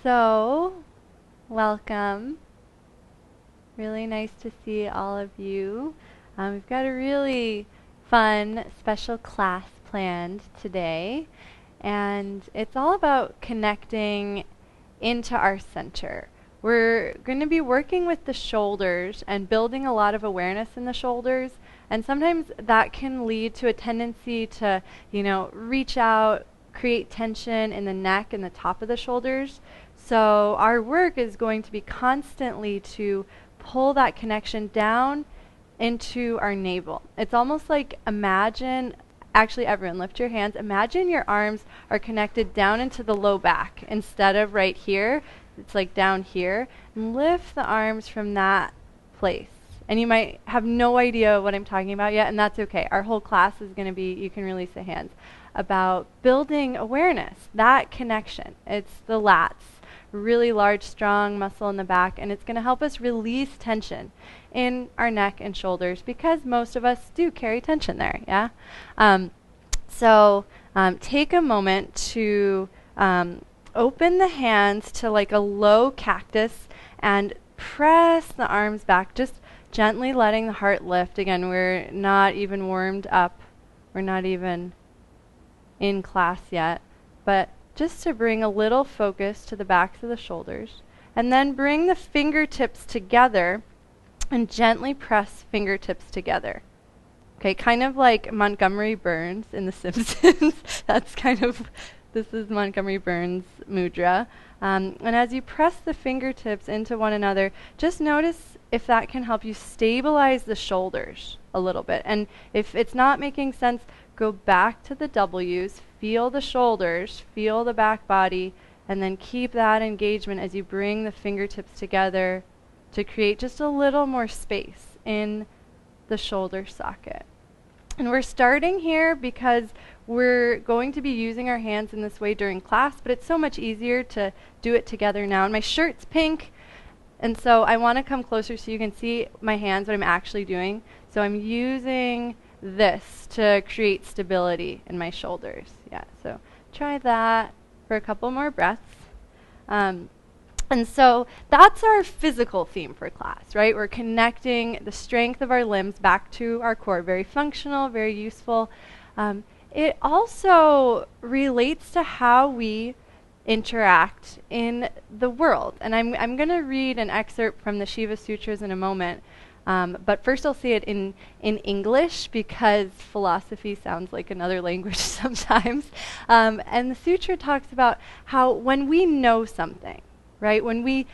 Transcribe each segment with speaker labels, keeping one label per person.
Speaker 1: So, welcome. Really nice to see all of you. We've got a really fun special class planned today, and it's all about connecting into our center. We're going to be working with the shoulders and building a lot of awareness in the shoulders, and sometimes that can lead to a tendency to, reach out, create tension in the neck and the top of the shoulders. So our work is going to be constantly to pull that connection down into our navel. It's almost like actually everyone lift your hands, imagine your arms are connected down into the low back instead of right here. It's like down here. And lift the arms from that place. And you might have no idea what I'm talking about yet, and that's okay. Our whole class is going to be, you can release the hands, about building awareness, that connection. It's the lats, really large, strong muscle in the back, and it's going to help us release tension in our neck and shoulders because most of us do carry tension there, yeah? Take a moment to open the hands to like a low cactus and press the arms back, just gently letting the heart lift. Again, we're not even warmed up. We're not even in class yet, but just to bring a little focus to the backs of the shoulders, and then bring the fingertips together and gently press fingertips together. Okay, kind of like Montgomery Burns in The Simpsons. This is Montgomery Burns mudra. And as you press the fingertips into one another, just notice if that can help you stabilize the shoulders a little bit. And if it's not making sense, go back to the W's, feel the shoulders, feel the back body, and then keep that engagement as you bring the fingertips together to create just a little more space in the shoulder socket. And we're starting here because we're going to be using our hands in this way during class, but it's so much easier to do it together now. And my shirt's pink, and so I want to come closer so you can see my hands, what I'm actually doing. So I'm using this to create stability in my shoulders. Yeah, so try that for a couple more breaths. And so that's our physical theme for class, right? We're connecting the strength of our limbs back to our core. Very functional, very useful. It also relates to how we interact in the world. And I'm going to read an excerpt from the Shiva Sutras in a moment. But first I'll say it in English because philosophy sounds like another language sometimes. And the sutra talks about how when we know something, right, when we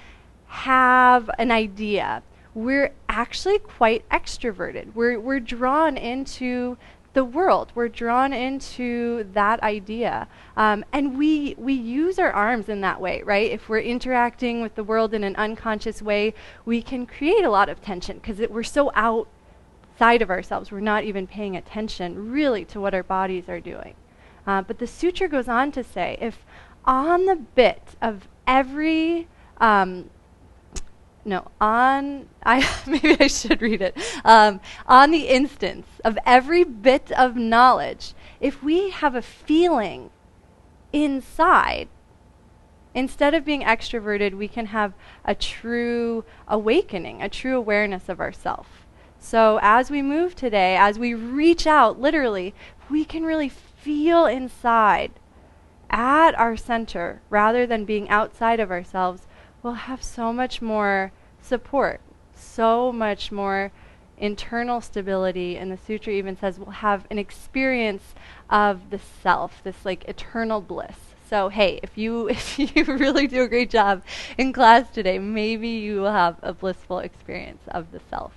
Speaker 1: have an idea, we're actually quite extroverted. We're drawn into the world. We're drawn into that idea. And we use our arms in that way, right? If we're interacting with the world in an unconscious way, we can create a lot of tension because we're so outside of ourselves. We're not even paying attention really to what our bodies are doing. But the sutra goes on to say, if on the bit of every maybe I should read it. On the instance of every bit of knowledge, if we have a feeling inside, instead of being extroverted, we can have a true awakening, a true awareness of ourself. So as we move today, as we reach out, literally, we can really feel inside at our center rather than being outside of ourselves. We'll have so much more support, so much more internal stability. And the sutra even says we'll have an experience of the self, this like eternal bliss. So hey, if you really do a great job in class today, maybe you will have a blissful experience of the self.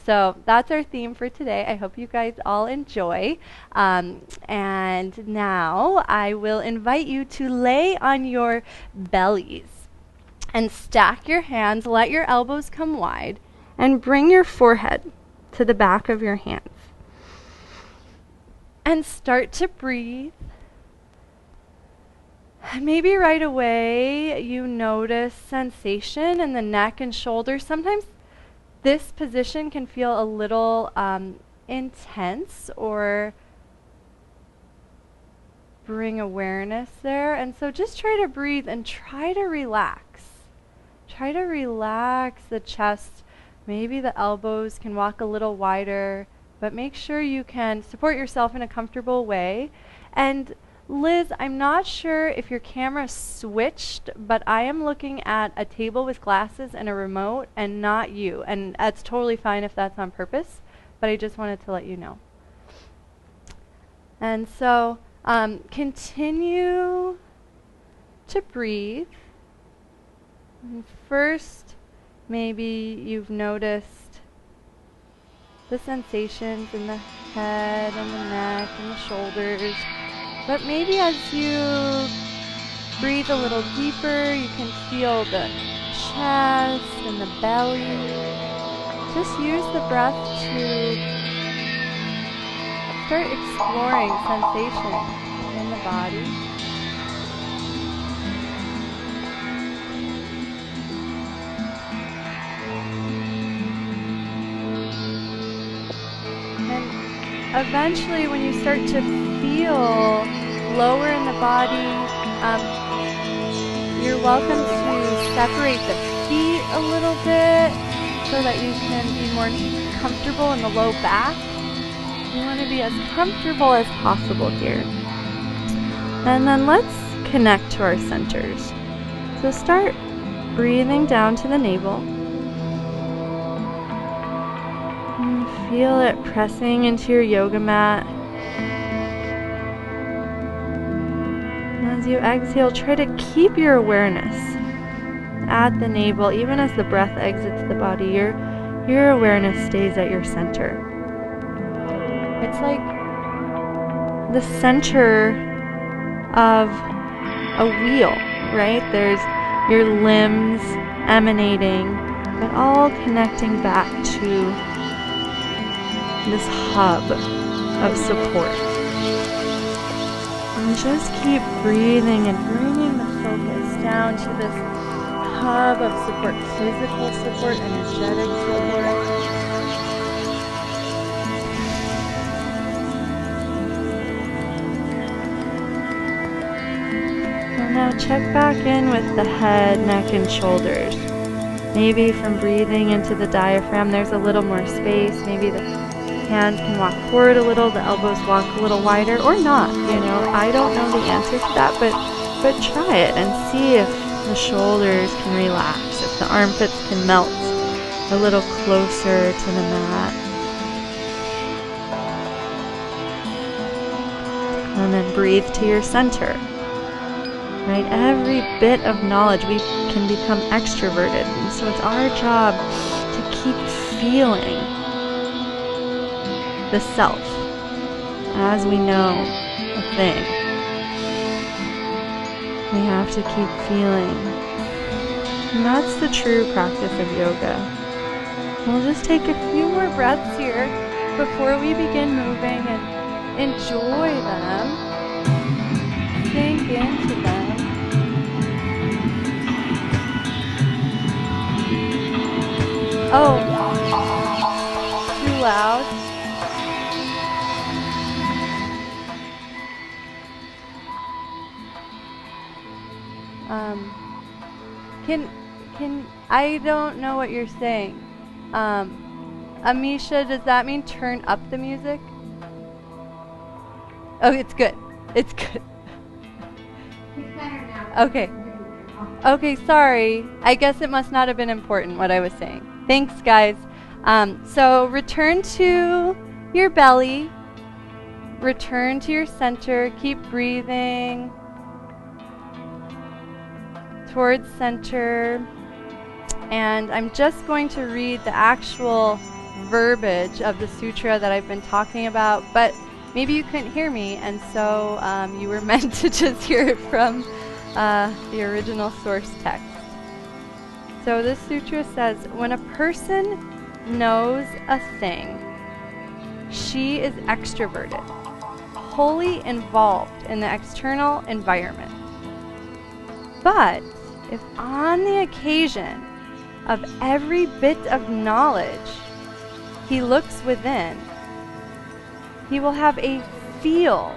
Speaker 1: So that's our theme for today. I hope you guys all enjoy. And now I will invite you to lay on your bellies and stack your hands, let your elbows come wide, and bring your forehead to the back of your hands. And start to breathe. Maybe right away you notice sensation in the neck and shoulders. Sometimes this position can feel a little intense or bring awareness there. And so just try to breathe and try to relax. Try to relax the chest. Maybe the elbows can walk a little wider, but make sure you can support yourself in a comfortable way. And Liz, I'm not sure if your camera switched, but I am looking at a table with glasses and a remote and not you. And that's totally fine if that's on purpose, but I just wanted to let you know. And so continue to breathe. And first, maybe you've noticed the sensations in the head and the neck and the shoulders. But maybe as you breathe a little deeper, you can feel the chest and the belly. Just use the breath to start exploring sensation in the body. And eventually, when you start to feel lower in the body, you're welcome to separate the feet a little bit so that you can be more comfortable in the low back. You want to be as comfortable as possible here. And then let's connect to our centers. So start breathing down to the navel. And feel it pressing into your yoga mat. And as you exhale, try to keep your awareness at the navel. Even as the breath exits the body, your awareness stays at your center. It's like the center of a wheel, right? There's your limbs emanating, but all connecting back to this hub of support. And just keep breathing and bringing the focus down to this hub of support, physical support, energetic support. Now check back in with the head, neck, and shoulders. Maybe from breathing into the diaphragm, there's a little more space. Maybe the hands can walk forward a little, the elbows walk a little wider, or not. You know, I don't know the answer to that, but try it and see if the shoulders can relax, if the armpits can melt a little closer to the mat. And then breathe to your center. Right? Every bit of knowledge, we can become extroverted. And so it's our job to keep feeling the self as we know a thing. We have to keep feeling. And that's the true practice of yoga. We'll just take a few more breaths here before we begin moving and enjoy them. Sink into them. Oh, too loud. Can I don't know what you're saying. Amisha, does that mean turn up the music? Oh, it's good. It's good.
Speaker 2: It's better now.
Speaker 1: Okay. Okay, sorry. I guess it must not have been important what I was saying. Thanks, guys. So return to your belly. Return to your center. Keep breathing towards center. And I'm just going to read the actual verbiage of the sutra that I've been talking about, but maybe you couldn't hear me, and so you were meant to just hear it from the original source text. So this sutra says, when a person knows a thing, she is extroverted, wholly involved in the external environment. But if on the occasion of every bit of knowledge he looks within, he will have a feel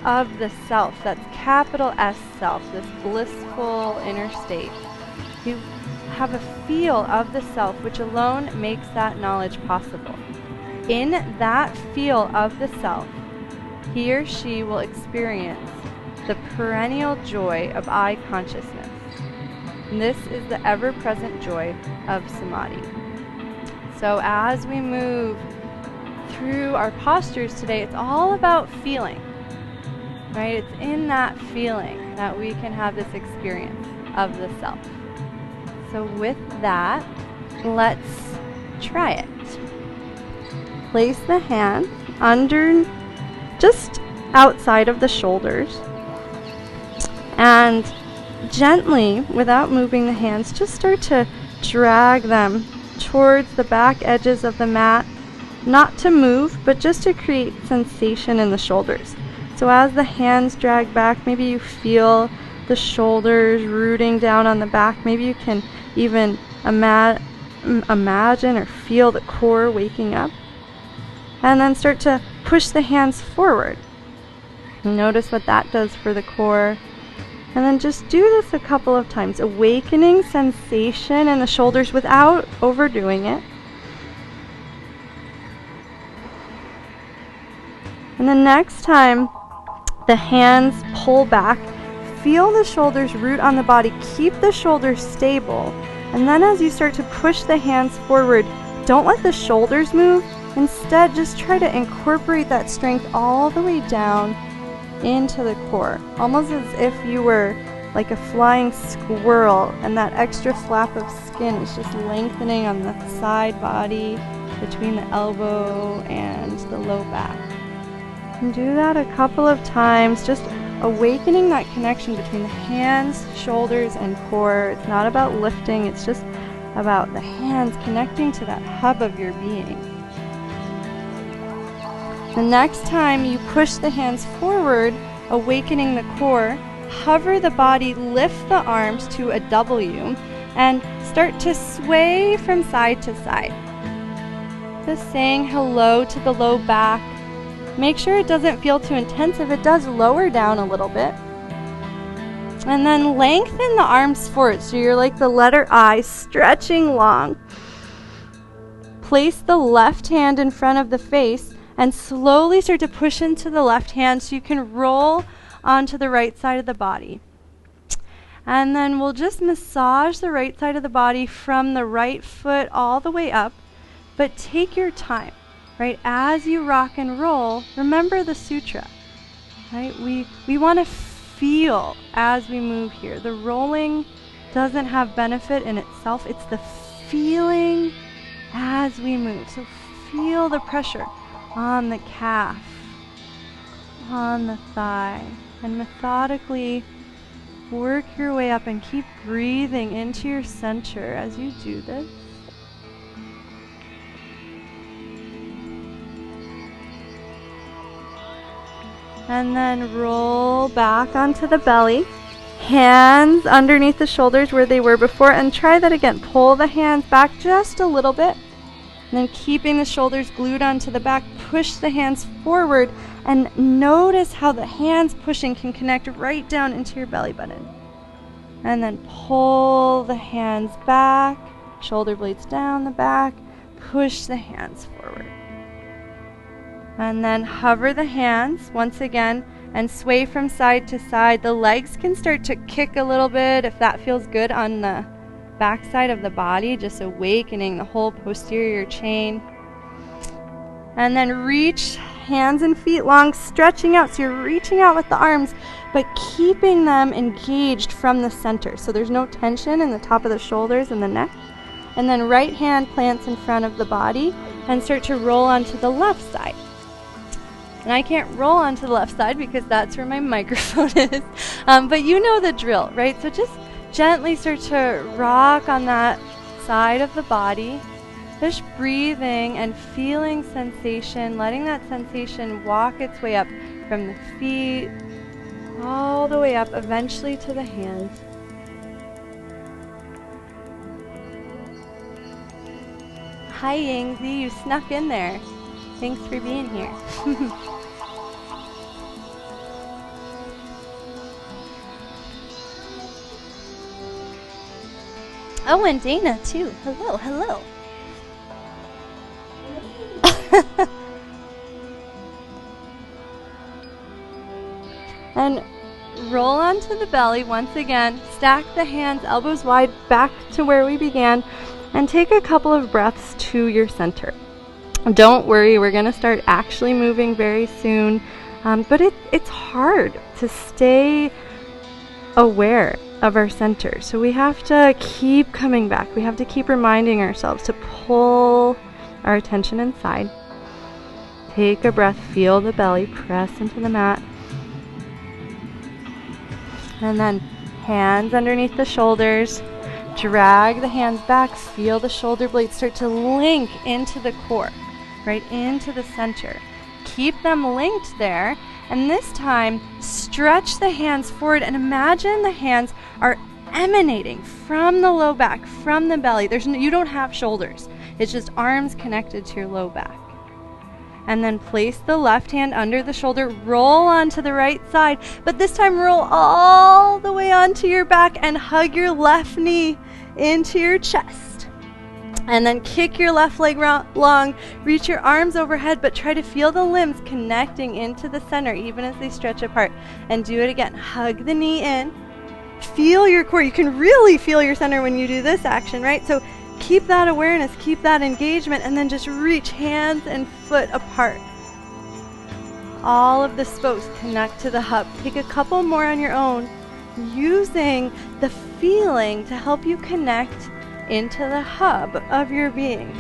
Speaker 1: of the self, that's capital S self, this blissful inner state. You have a feel of the self, which alone makes that knowledge possible. In that feel of the self, he or she will experience the perennial joy of I consciousness. And this is the ever-present joy of samadhi. So as we move through our postures today, it's all about feeling, right? It's in that feeling that we can have this experience of the self. So with that, let's try it. Place the hand under, just outside of the shoulders, and gently, without moving the hands, just start to drag them towards the back edges of the mat, not to move, but just to create sensation in the shoulders. So as the hands drag back, maybe you feel the shoulders rooting down on the back. Maybe you can even imagine or feel the core waking up. And then start to push the hands forward. Notice what that does for the core. And then just do this a couple of times, awakening sensation in the shoulders without overdoing it. And the next time the hands pull back, feel the shoulders root on the body. Keep the shoulders stable. And then as you start to push the hands forward, don't let the shoulders move. Instead, just try to incorporate that strength all the way down into the core, almost as if you were like a flying squirrel and that extra flap of skin is just lengthening on the side body between the elbow and the low back. And do that a couple of times, just awakening that connection between the hands, shoulders, and core. It's not about lifting, it's just about the hands connecting to that hub of your being. The next time you push the hands forward, awakening the core, hover the body, lift the arms to a W, and start to sway from side to side. Just saying hello to the low back. Make sure it doesn't feel too intense. If it does, lower down a little bit. And then lengthen the arms forward, so you're like the letter I, stretching long. Place the left hand in front of the face, and slowly start to push into the left hand so you can roll onto the right side of the body. And then we'll just massage the right side of the body from the right foot all the way up, but take your time, right? As you rock and roll, remember the sutra, right? We want to feel as we move here. The rolling doesn't have benefit in itself. It's the feeling as we move. So feel the pressure on the calf, on the thigh, and methodically work your way up and keep breathing into your center as you do this. And then roll back onto the belly, hands underneath the shoulders where they were before, and try that again. Pull the hands back just a little bit. And then keeping the shoulders glued onto the back, push the hands forward, and notice how the hands pushing can connect right down into your belly button. And then pull the hands back, shoulder blades down the back, push the hands forward. And then hover the hands once again and sway from side to side. The legs can start to kick a little bit if that feels good on the back side of the body, just awakening the whole posterior chain. And then reach hands and feet long, stretching out. So you're reaching out with the arms, but keeping them engaged from the center. So there's no tension in the top of the shoulders and the neck. And then right hand plants in front of the body and start to roll onto the left side. And I can't roll onto the left side because that's where my microphone is. But you know the drill, right? So just gently start to rock on that side of the body, just breathing and feeling sensation, letting that sensation walk its way up from the feet all the way up, eventually to the hands. Hi Yingzi, you snuck in there. Thanks for being here. Oh, and Dana too. Hello, hello. And roll onto the belly once again. Stack the hands, elbows wide, back to where we began, and take a couple of breaths to your center. Don't worry, we're going to start actually moving very soon, but it's hard to stay aware of our center. So we have to keep coming back. We have to keep reminding ourselves to pull our attention inside. Take a breath, feel the belly, press into the mat. And then hands underneath the shoulders. Drag the hands back, feel the shoulder blades start to link into the core, right into the center. Keep them linked there, and this time stretch the hands forward and imagine the hands are emanating from the low back, from the belly. You don't have shoulders. It's just arms connected to your low back. And then place the left hand under the shoulder, roll onto the right side, but this time roll all the way onto your back and hug your left knee into your chest. And then kick your left leg long, reach your arms overhead, but try to feel the limbs connecting into the center even as they stretch apart. And do it again. Hug the knee in. Feel your core. You can really feel your center when you do this action, right? So keep that awareness, keep that engagement, and then just reach hands and foot apart. All of the spokes connect to the hub. Take a couple more on your own, using the feeling to help you connect into the hub of your being.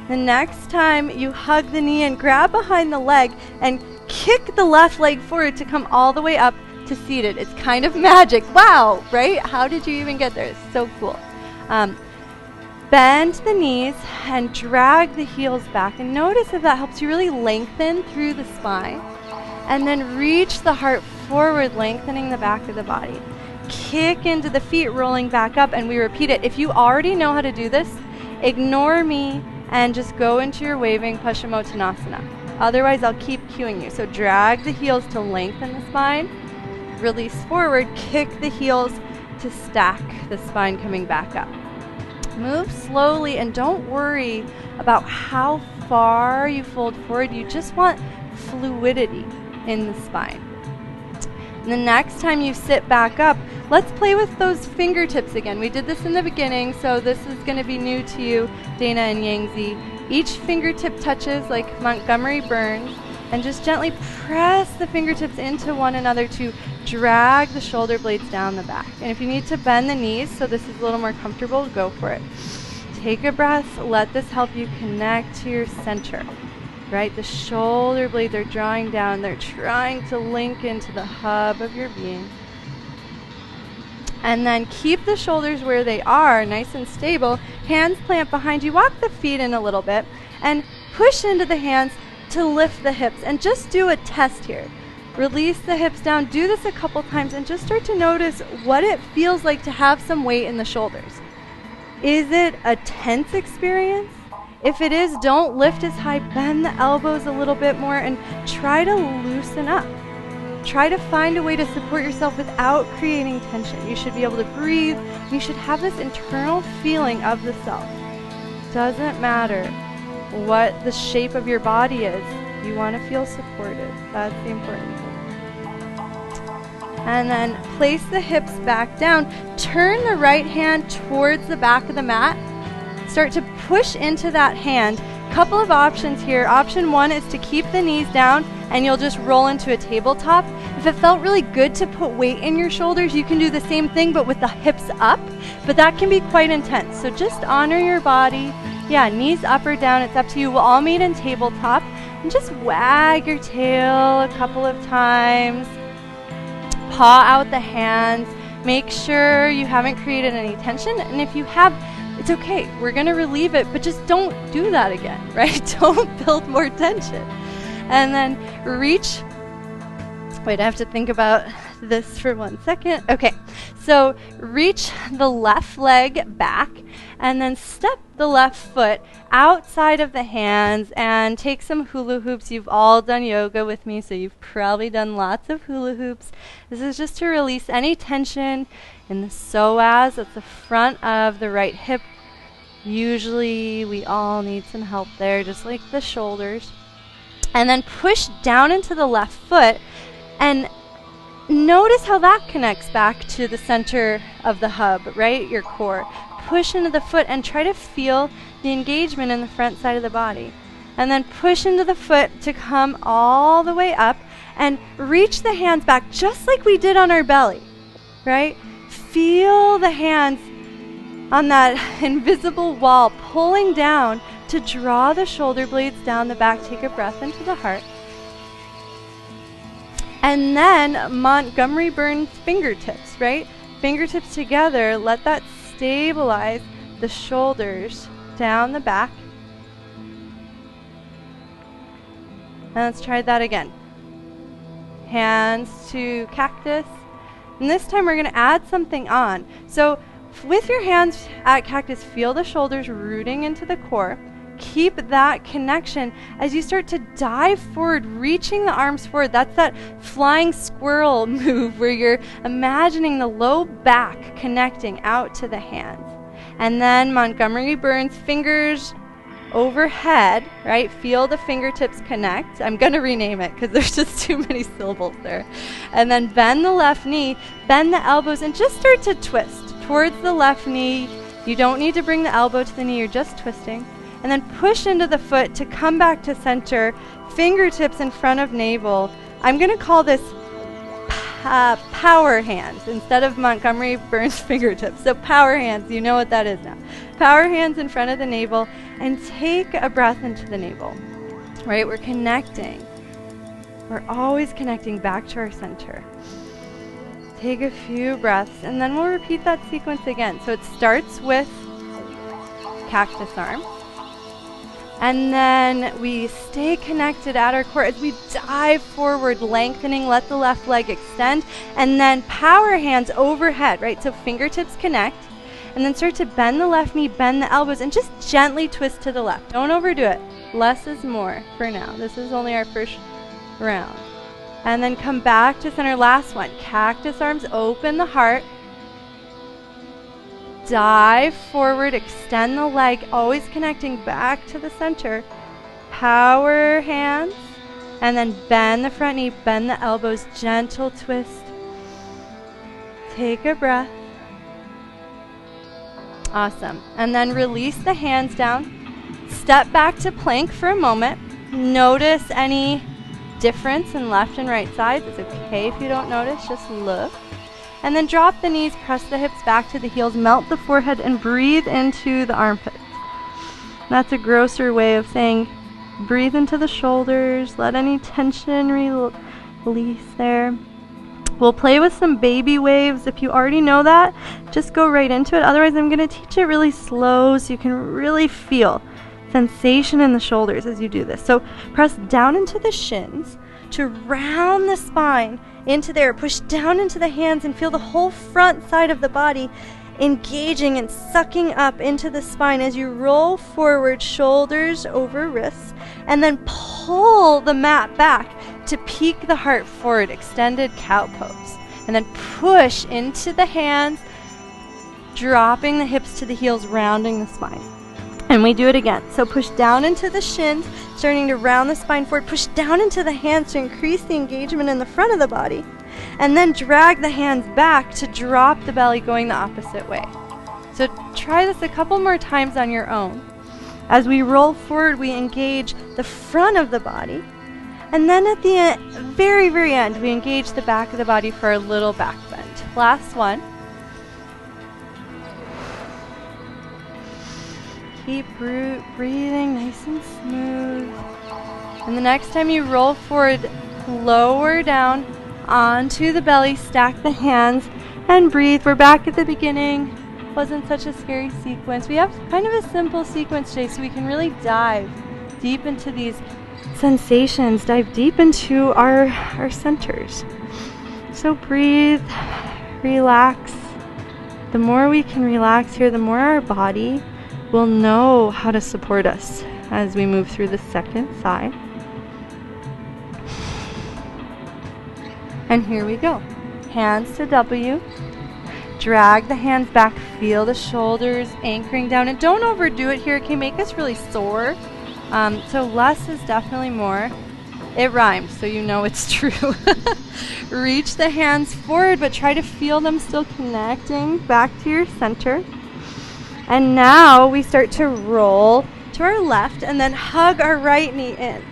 Speaker 1: The next time you hug the knee and grab behind the leg and kick the left leg forward to come all the way up to seated. It's kind of magic. Wow, right? How did you even get there? It's so cool. Bend the knees and drag the heels back. And notice if that helps you really lengthen through the spine. And then reach the heart forward, lengthening the back of the body. Kick into the feet, rolling back up, and we repeat it. If you already know how to do this, ignore me and just go into your waving Paschimottanasana. Otherwise, I'll keep cueing you. So drag the heels to lengthen the spine. Release forward, kick the heels to stack the spine coming back up. Move slowly and don't worry about how far you fold forward. You just want fluidity in the spine. And the next time you sit back up, let's play with those fingertips again. We did this in the beginning, so this is going to be new to you, Dana and Yangzi. Each fingertip touches like Montgomery Burns, and just gently press the fingertips into one another to drag the shoulder blades down the back. And if you need to bend the knees so this is a little more comfortable, go for it. Take a breath. Let this help you connect to your center. Right? The shoulder blades are drawing down. They're trying to link into the hub of your being. And then keep the shoulders where they are, nice and stable. Hands plant behind you. Walk the feet in a little bit and push into the hands to lift the hips. And just do a test here. Release the hips down. Do this a couple times and just start to notice what it feels like to have some weight in the shoulders. Is it a tense experience? If it is, don't lift as high. Bend the elbows a little bit more and try to loosen up. Try to find a way to support yourself without creating tension. You should be able to breathe. You should have this internal feeling of the self. Doesn't matter what the shape of your body is. You want to feel supported. That's the important thing. And then place the hips back down. Turn the right hand towards the back of the mat. Start to push into that hand. Couple of options here. Option one is to keep the knees down and you'll just roll into a tabletop. If it felt really good to put weight in your shoulders, you can do the same thing but with the hips up. But that can be quite intense. So just honor your body. Yeah, knees up or down, it's up to you. We'll all meet in tabletop. And just wag your tail a couple of times. Paw out the hands. Make sure you haven't created any tension. And if you have, it's okay. We're going to relieve it, but just don't do that again, right? Don't build more tension. And then reach Wait, I have to think about this for 1 second. Okay, so reach the left leg back and then step the left foot outside of the hands and take some hula hoops. You've all done yoga with me, so you've probably done lots of hula hoops. This is just to release any tension in the psoas at the front of the right hip. Usually we all need some help there, just like the shoulders. And then push down into the left foot and notice how that connects back to the center of the hub, right? Your core. Push into the foot and try to feel the engagement in the front side of the body. And then push into the foot to come all the way up and reach the hands back just like we did on our belly, right? Feel the hands on that invisible wall pulling down to draw the shoulder blades down the back. Take a breath into the heart. And then Montgomery Burns fingertips, right? Fingertips together, let that stabilize the shoulders down the back. And let's try that again. Hands to cactus. And this time we're going to add something on. So with your hands at cactus, feel the shoulders rooting into the core. Keep that connection as you start to dive forward, reaching the arms forward. That's that flying squirrel move where you're imagining the low back connecting out to the hands. And then Montgomery Burns fingers overhead, right? Feel the fingertips connect. I'm going to rename it because there's just too many syllables there. And then bend the left knee, bend the elbows, and just start to twist towards the left knee. You don't need to bring the elbow to the knee, you're just twisting. And then push into the foot to come back to center, fingertips in front of navel. I'm going to call this power hands instead of Montgomery Burns fingertips. So power hands, you know what that is now. Power hands in front of the navel and take a breath into the navel. Right, we're connecting. We're always connecting back to our center. Take a few breaths and then we'll repeat that sequence again. So it starts with cactus arm. And then we stay connected at our core as we dive forward, lengthening, let the left leg extend, and then power hands overhead, right? So fingertips connect, and then start to bend the left knee, bend the elbows, and just gently twist to the left. Don't overdo it. Less is more for now. This is only our first round. And then come back to center. Last one. Cactus arms, open the heart. Dive forward, extend the leg, always connecting back to the center. Power hands, and then bend the front knee, bend the elbows, gentle twist. Take a breath. Awesome. And then release the hands down. Step back to plank for a moment. Notice any difference in left and right sides. It's okay if you don't notice, just look. And then drop the knees, press the hips back to the heels, melt the forehead, and breathe into the armpits. That's a grosser way of saying breathe into the shoulders, let any tension release there. We'll play with some baby waves. If you already know that, just go right into it. Otherwise, I'm going to teach it really slow so you can really feel sensation in the shoulders as you do this. So press down into the shins to round the spine into there. Push down into the hands and feel the whole front side of the body engaging and sucking up into the spine as you roll forward, shoulders over wrists, and then pull the mat back to peek the heart forward, extended cow pose. And then push into the hands, dropping the hips to the heels, rounding the spine. And we do it again. So push down into the shins, starting to round the spine forward. Push down into the hands to increase the engagement in the front of the body. And then drag the hands back to drop the belly, going the opposite way. So try this a couple more times on your own. As we roll forward, we engage the front of the body. And then at the very, very end, we engage the back of the body for a little back bend. Last one. Keep breathing nice and smooth. And the next time you roll forward, lower down onto the belly, stack the hands, and breathe. We're back at the beginning. Wasn't such a scary sequence. We have kind of a simple sequence today, so we can really dive deep into these sensations, dive deep into our centers. So breathe, relax. The more we can relax here, the more our body will know how to support us as we move through the second side. And here we go. Hands to W. Drag the hands back, feel the shoulders anchoring down, and don't overdo it here. It can make us really sore. So less is definitely more. It rhymes, so you know it's true. Reach the hands forward, but try to feel them still connecting back to your center. And now we start to roll to our left and then hug our right knee in.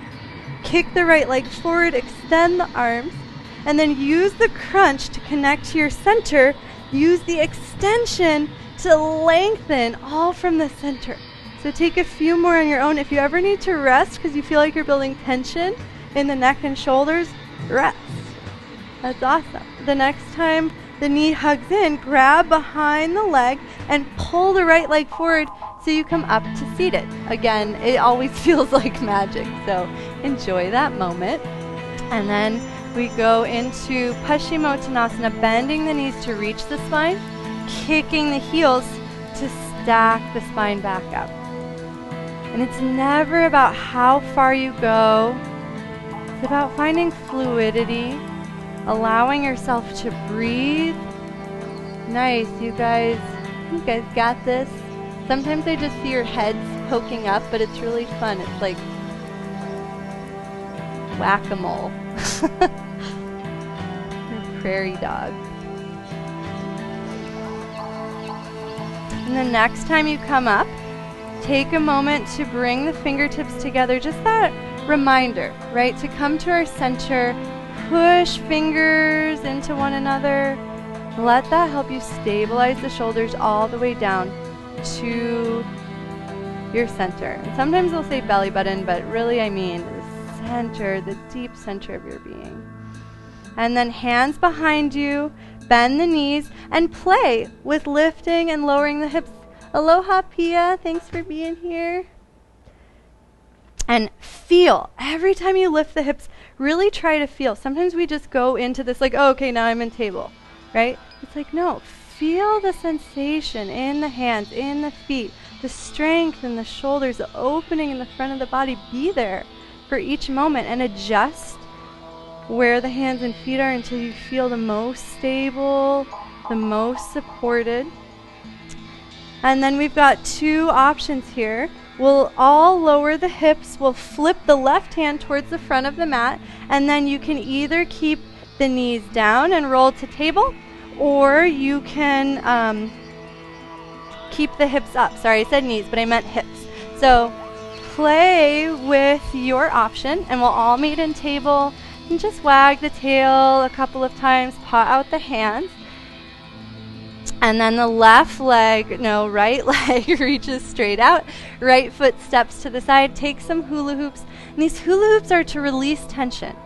Speaker 1: Kick the right leg forward, extend the arms, and then use the crunch to connect to your center. Use the extension to lengthen all from the center. So take a few more on your own. If you ever need to rest because you feel like you're building tension in the neck and shoulders, rest. That's awesome. The next time the knee hugs in, grab behind the leg and pull the right leg forward so you come up to seated. Again, it always feels like magic, so enjoy that moment. And then we go into Paschimottanasana, bending the knees to reach the spine, kicking the heels to stack the spine back up. And it's never about how far you go. It's about finding fluidity, allowing yourself to breathe. Nice, you guys got this. Sometimes I just see your heads poking up, but it's really fun. It's like whack-a-mole. Your prairie dog. And the next time you come up, take a moment to bring the fingertips together. Just that reminder, right? To come to our center, push fingers into one another. Let that help you stabilize the shoulders all the way down to your center. And sometimes they'll say belly button, but really I mean the center, the deep center of your being. And then hands behind you, bend the knees, and play with lifting and lowering the hips. Aloha, Pia. Thanks for being here. And feel. Every time you lift the hips, really try to feel. Sometimes we just go into this like, oh, okay, now I'm in table, right? It's like, no, feel the sensation in the hands, in the feet, the strength in the shoulders, the opening in the front of the body. Be there for each moment and adjust where the hands and feet are until you feel the most stable, the most supported. And then we've got two options here. We'll all lower the hips. We'll flip the left hand towards the front of the mat, and then you can either keep the knees down and roll to table, or you can keep the hips up. Sorry, I said knees, but I meant hips. So play with your option, and we'll all meet in table and just wag the tail a couple of times, paw out the hands. And then the right leg reaches straight out. Right foot steps to the side. Take some hula hoops. And these hula hoops are to release tension,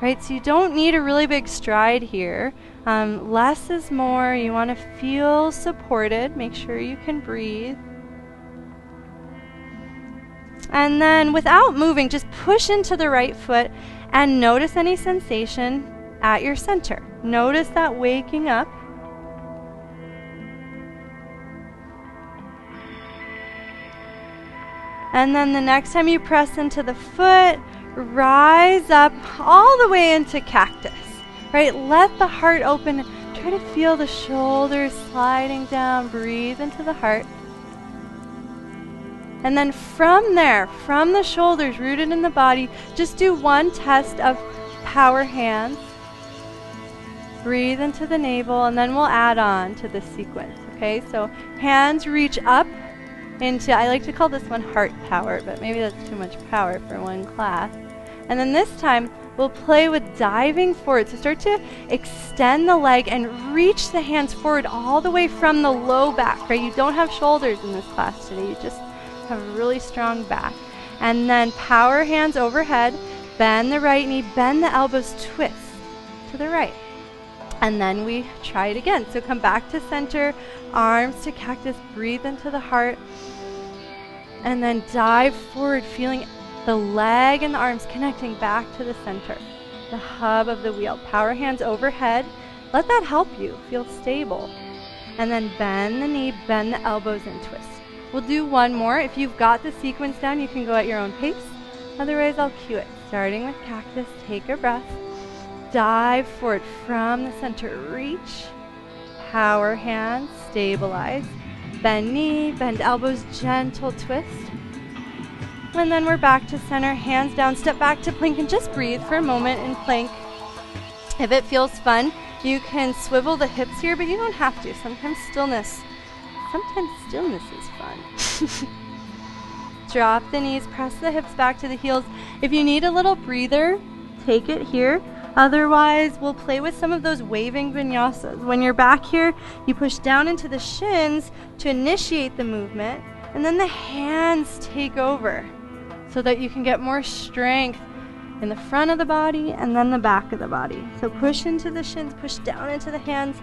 Speaker 1: right? So you don't need a really big stride here. Less is more. You want to feel supported. Make sure you can breathe. And then without moving, just push into the right foot and notice any sensation at your center. Notice that waking up. And then the next time you press into the foot, rise up all the way into cactus, right? Let the heart open. Try to feel the shoulders sliding down. Breathe into the heart. And then from there, from the shoulders rooted in the body, just do one test of power hands. Breathe into the navel, and then we'll add on to this sequence, okay? So hands reach up into, I like to call this one heart power, but maybe that's too much power for one class. And then this time, we'll play with diving forward. So start to extend the leg and reach the hands forward all the way from the low back, right? You don't have shoulders in this class today. You just have a really strong back. And then power hands overhead, bend the right knee, bend the elbows, twist to the right. And then we try it again. So come back to center, arms to cactus, breathe into the heart, and then dive forward, feeling The leg and the arms connecting back to the center, the hub of the wheel. Power hands overhead. Let that help you feel stable. And then bend the knee, bend the elbows, and twist. We'll do one more. If you've got the sequence down, you can go at your own pace. Otherwise, I'll cue it. Starting with cactus, take a breath. Dive forward from the center. Reach. Power hands, stabilize. Bend knee, bend elbows, gentle twist. And then we're back to center, hands down, step back to plank, and just breathe for a moment in plank. If it feels fun, you can swivel the hips here, but you don't have to. Sometimes stillness is fun. Drop the knees, press the hips back to the heels. If you need a little breather, take it here. Otherwise, we'll play with some of those waving vinyasas. When you're back here, you push down into the shins to initiate the movement, and then the hands take over so that you can get more strength in the front of the body and then the back of the body. So push into the shins, push down into the hands,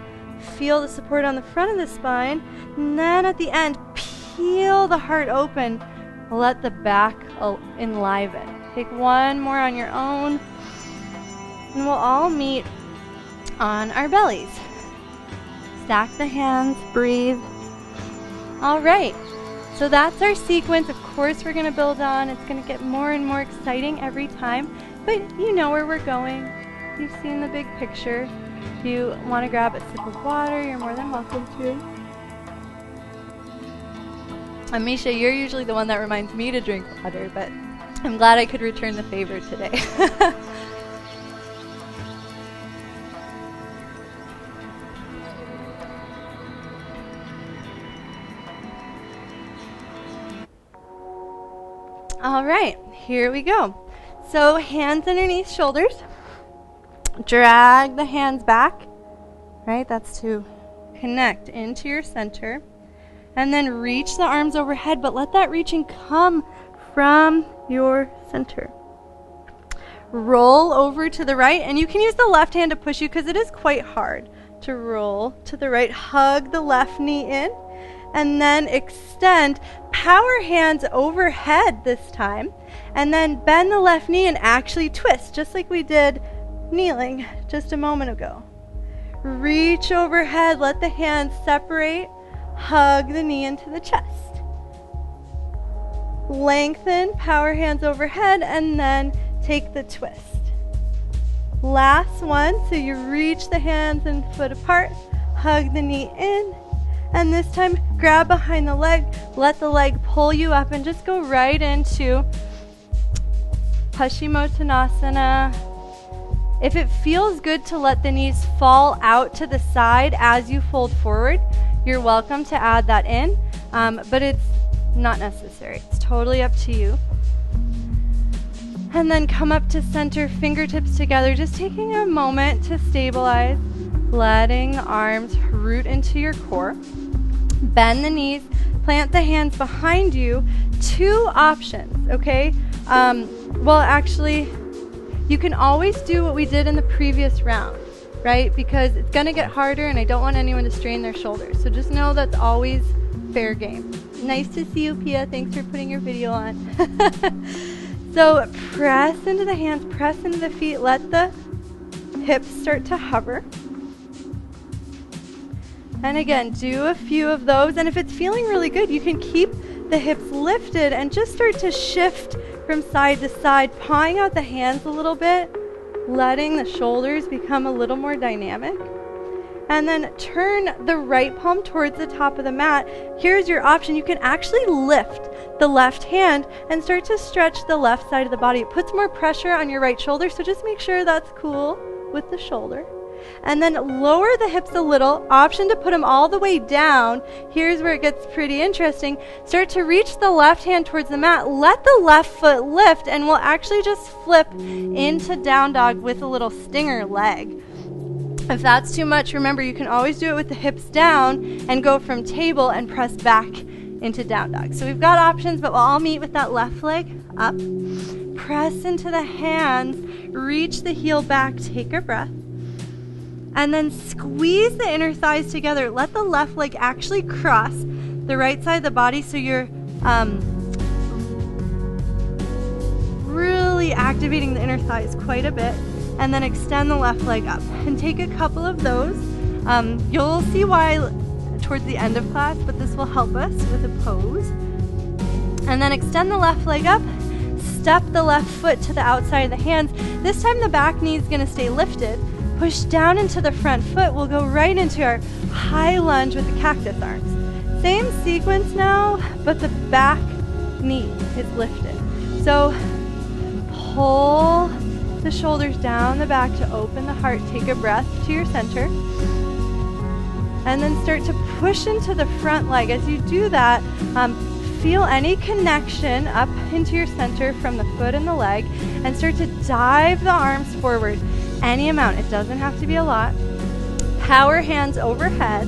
Speaker 1: feel the support on the front of the spine, and then at the end, peel the heart open. Let the back enliven. Take one more on your own. And we'll all meet on our bellies. Stack the hands, breathe. All right, so that's our sequence. Of course, we're gonna build on. It's gonna get more and more exciting every time, but you know where we're going. You've seen the big picture. If you wanna grab a sip of water, you're more than welcome to. Amisha, you're usually the one that reminds me to drink water, but I'm glad I could return the favor today. All right, here we go. So hands underneath shoulders. Drag the hands back, right? That's to connect into your center. And then reach the arms overhead, but let that reaching come from your center. Roll over to the right, and you can use the left hand to push you because it is quite hard to roll to the right. Hug the left knee in, and then extend. Power hands overhead this time, and then bend the left knee and actually twist, just like we did kneeling just a moment ago. Reach overhead, let the hands separate, hug the knee into the chest. Lengthen, power hands overhead, and then take the twist. Last one, so you reach the hands and foot apart, hug the knee in, and this time grab behind the leg, let the leg pull you up, and just go right into Paschimottanasana. If it feels good to let the knees fall out to the side as you fold forward, you're welcome to add that in, but it's not necessary. It's totally up to you. And then come up to center, fingertips together, just taking a moment to stabilize, letting the arms root into your core. Bend the knees, plant the hands behind you. Two options, okay? Well, actually, you can always do what we did in the previous round, right? Because it's gonna get harder and I don't want anyone to strain their shoulders. So just know that's always fair game. Nice to see you, Pia. Thanks for putting your video on. So press into the hands, press into the feet, let the hips start to hover. And again, do a few of those. And if it's feeling really good, you can keep the hips lifted and just start to shift from side to side, pawing out the hands a little bit, letting the shoulders become a little more dynamic. And then turn the right palm towards the top of the mat. Here's your option. You can actually lift the left hand and start to stretch the left side of the body. It puts more pressure on your right shoulder, so just make sure that's cool with the shoulder. And then lower the hips a little. Option to put them all the way down. Here's where it gets pretty interesting. Start to reach the left hand towards the mat. Let the left foot lift, and we'll actually just flip into down dog with a little stinger leg. If that's too much, remember you can always do it with the hips down and go from table and press back into down dog. So we've got options, but we'll all meet with that left leg up. Press into the hands, reach the heel back, take a breath. And then squeeze the inner thighs together. Let the left leg actually cross the right side of the body so you're really activating the inner thighs quite a bit. And then extend the left leg up and take a couple of those. You'll see why towards the end of class, but this will help us with a pose. And then extend the left leg up, step the left foot to the outside of the hands. This time the back knee is gonna stay lifted. Push down into the front foot. We'll go right into our high lunge with the cactus arms. Same sequence now, but the back knee is lifted. So pull the shoulders down the back to open the heart. Take a breath to your center. And then start to push into the front leg. As you do that, feel any connection up into your center from the foot and the leg, and start to dive the arms forward. Any amount, it doesn't have to be a lot. Power hands overhead,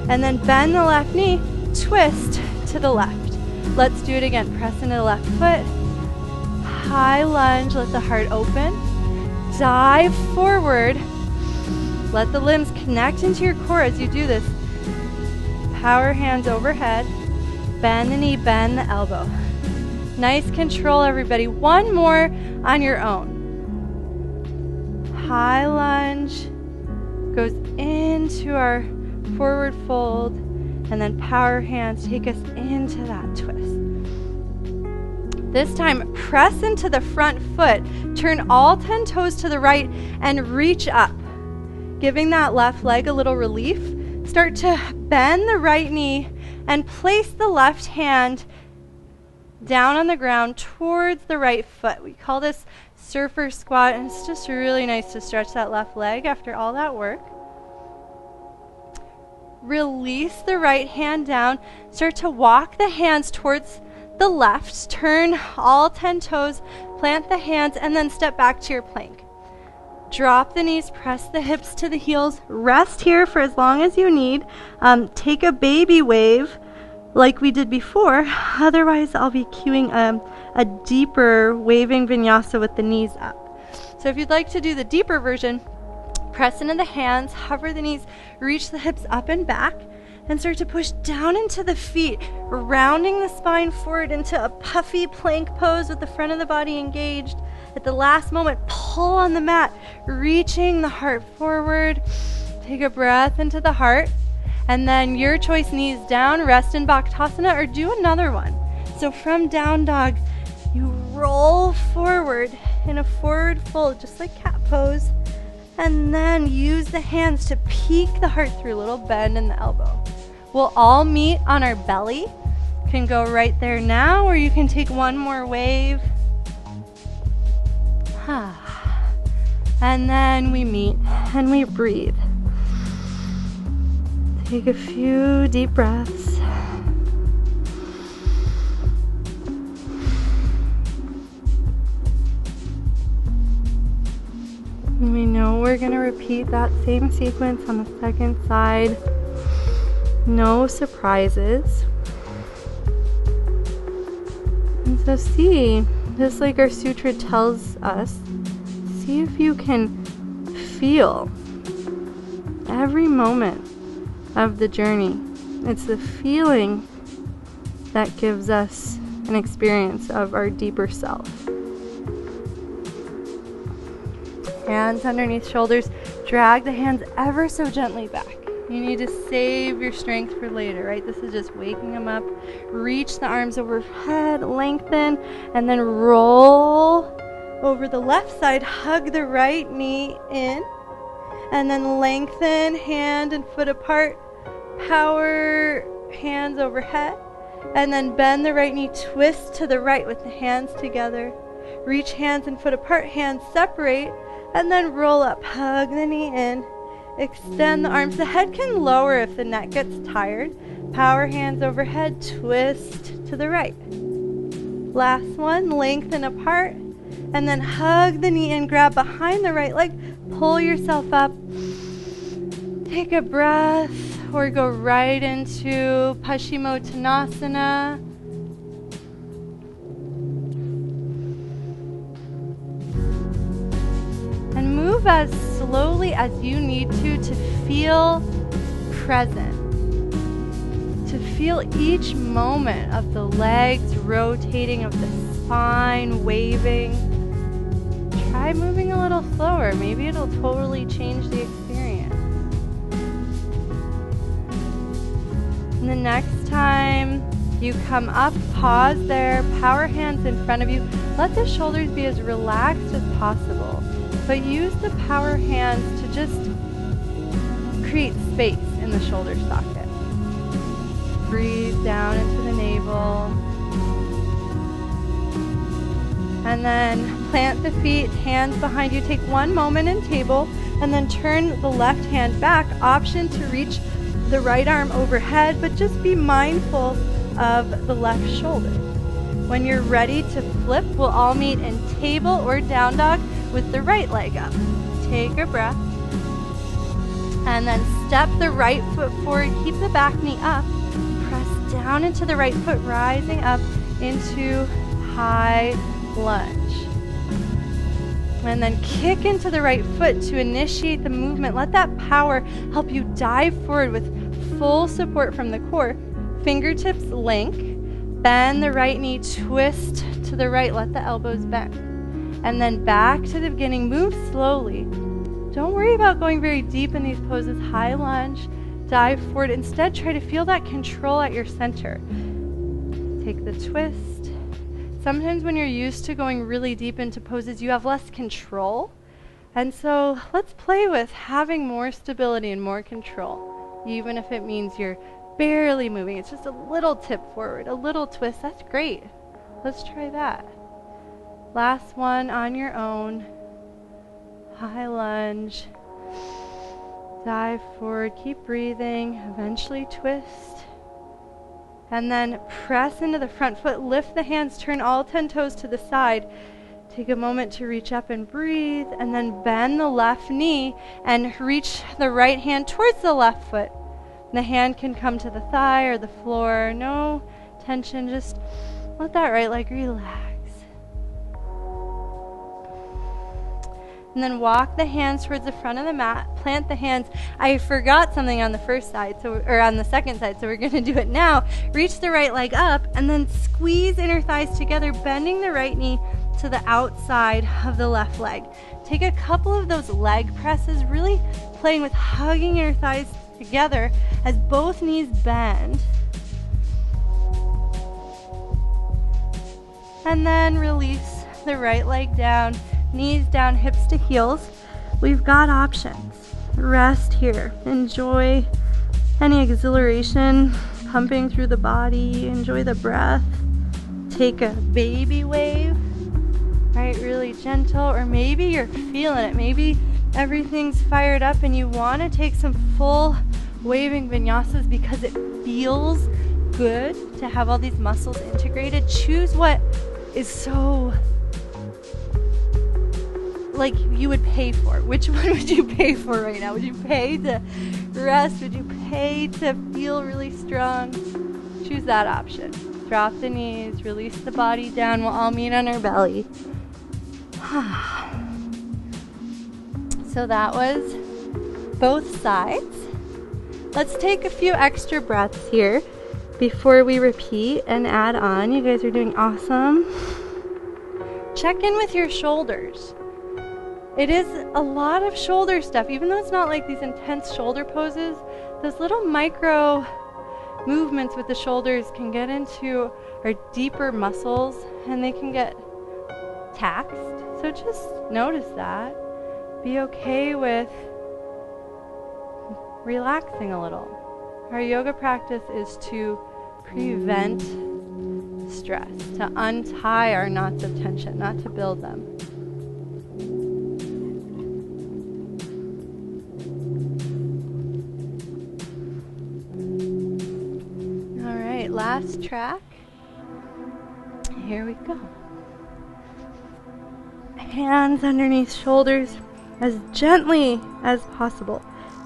Speaker 1: and then bend the left knee, twist to the left. Let's do it again. Press into the left foot. High lunge, let the heart open. Dive forward. Let the limbs connect into your core as you do this. Power hands overhead. Bend the knee, bend the elbow. Nice control, everybody. One more on your own. High lunge goes into our forward fold, and then power hands take us into that twist. This time, press into the front foot, turn all 10 toes to the right, and reach up, giving that left leg a little relief. Start to bend the right knee and place the left hand down on the ground towards the right foot. We call this surfer squat, and it's just really nice to stretch that left leg after all that work. Release the right hand down. Start to walk the hands towards the left. Turn all 10 toes, plant the hands, and then step back to your plank. Drop the knees, press the hips to the heels. Rest here for as long as you need. Take a baby wave like we did before. Otherwise, I'll be cueing a deeper waving vinyasa with the knees up. So if you'd like to do the deeper version, press into the hands, hover the knees, reach the hips up and back, and start to push down into the feet, rounding the spine forward into a puffy plank pose with the front of the body engaged. At the last moment, pull on the mat, reaching the heart forward. Take a breath into the heart, and then your choice, knees down, rest in Bhaktасana, or do another one. So from down dog, you roll forward in a forward fold, just like cat pose, and then use the hands to peek the heart through, a little bend in the elbow. We'll all meet on our belly. You can go right there now, or you can take one more wave. And then we meet and we breathe. Take a few deep breaths. And we know we're going to repeat that same sequence on the second side. No surprises. And so see, just like our sutra tells us, see if you can feel every moment of the journey. It's the feeling that gives us an experience of our deeper self. Hands underneath shoulders. Drag the hands ever so gently back. You need to save your strength for later, right? This is just waking them up. Reach the arms overhead, lengthen, and then roll over the left side. Hug the right knee in, and then lengthen, hand and foot apart. Power hands overhead, and then bend the right knee, twist to the right with the hands together. Reach hands and foot apart, hands separate, and then roll up. Hug the knee in. Extend the arms. The head can lower if the neck gets tired. Power hands overhead, twist to the right. Last one, lengthen apart, and then hug the knee in, grab behind the right leg, pull yourself up. Take a breath, or go right into Paschimottanasana. And move as slowly as you need to feel present. To feel each moment of the legs rotating, of the spine waving. try moving a little slower. Maybe it'll totally change the experience. And the next time you come up, pause there, power hands in front of you. Let the shoulders be as relaxed as possible, but use the power hands to just create space in the shoulder socket. Breathe down into the navel. And then plant the feet, hands behind you. Take one moment in table, and then turn the left hand back. Option to reach the right arm overhead, but just be mindful of the left shoulder. When you're ready to flip, we'll all meet in table or down dog with the right leg up. Take a breath. And then step the right foot forward. Keep the back knee up. Press down into the right foot, rising up into high lunge. And then kick into the right foot to initiate the movement. Let that power help you dive forward with full support from the core. Fingertips link. Bend the right knee, twist to the right. Let the elbows bend. And then back to the beginning. Move slowly. Don't worry about going very deep in these poses. High lunge, dive forward. Instead, try to feel that control at your center. Take the twist. Sometimes when you're used to going really deep into poses, you have less control. And so let's play with having more stability and more control, even if it means you're barely moving. It's just a little tip forward, a little twist. That's great. Let's try that. Last one on your own. High lunge. Dive forward. Keep breathing. Eventually twist. And then press into the front foot. Lift the hands. Turn all 10 toes to the side. Take a moment to reach up and breathe. And then bend the left knee and reach the right hand towards the left foot. The hand can come to the thigh or the floor. No tension. Just let that right leg relax. And then walk the hands towards the front of the mat. Plant the hands. I forgot something on the first side, or on the second side, so we're going to do it now. Reach the right leg up and then squeeze inner thighs together, bending the right knee to the outside of the left leg. Take a couple of those leg presses, really playing with hugging your thighs together as both knees bend. And then release the right leg down, knees down, hips to heels. We've got options. Rest here. Enjoy any exhilaration pumping through the body. Enjoy the breath. Take a baby wave, right? Really gentle. Or maybe you're feeling it. Maybe everything's fired up and you want to take some full waving vinyasas because it feels good to have all these muscles integrated. Choose what is so like you would pay for. Which one would you pay for right now? Would you pay to rest? Would you pay to feel really strong? Choose that option. Drop the knees, release the body down. We'll all meet on our belly. So that was both sides. Let's take a few extra breaths here before we repeat and add on. You guys are doing awesome. Check in with your shoulders. It is a lot of shoulder stuff, even though it's not like these intense shoulder poses. Those little micro movements with the shoulders can get into our deeper muscles and they can get taxed. So just notice that. Be okay with relaxing a little. Our yoga practice is to prevent stress, to untie our knots of tension, not to build them. All right, last track. Here we go. Hands underneath shoulders as gently as possible.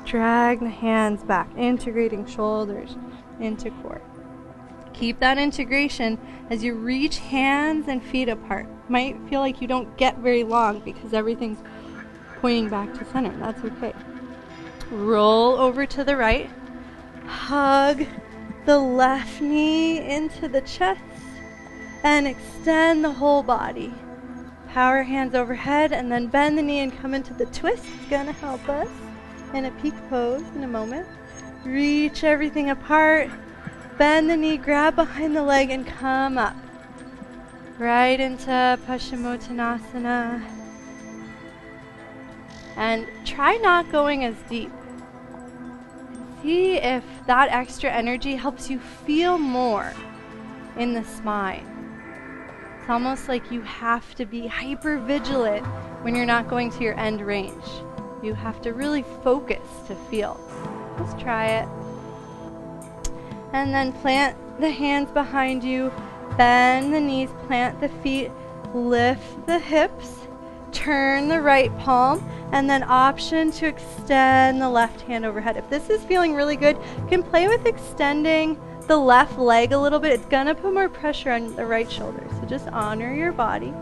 Speaker 1: Drag the hands back, integrating shoulders into core. Keep that integration as you reach hands and feet apart. Might feel like you don't get very long because everything's pointing back to center. That's okay. Roll over to the right. Hug the left knee into the chest and extend the whole body. Power hands overhead, and then bend the knee and come into the twist. It's gonna help us in a peak pose in a moment. Reach everything apart. Bend the knee, grab behind the leg, and come up. Right into Paschimottanasana. And try not going as deep. See if that extra energy helps you feel more in the spine. It's almost like you have to be hyper vigilant when you're not going to your end range. You have to really focus to feel. Just try it. And then plant the hands behind you, bend the knees, plant the feet, lift the hips, turn the right palm, and then option to extend the left hand overhead. If this is feeling really good, you can play with extending the left leg a little bit. It's gonna put more pressure on the right shoulder, so just honor your body.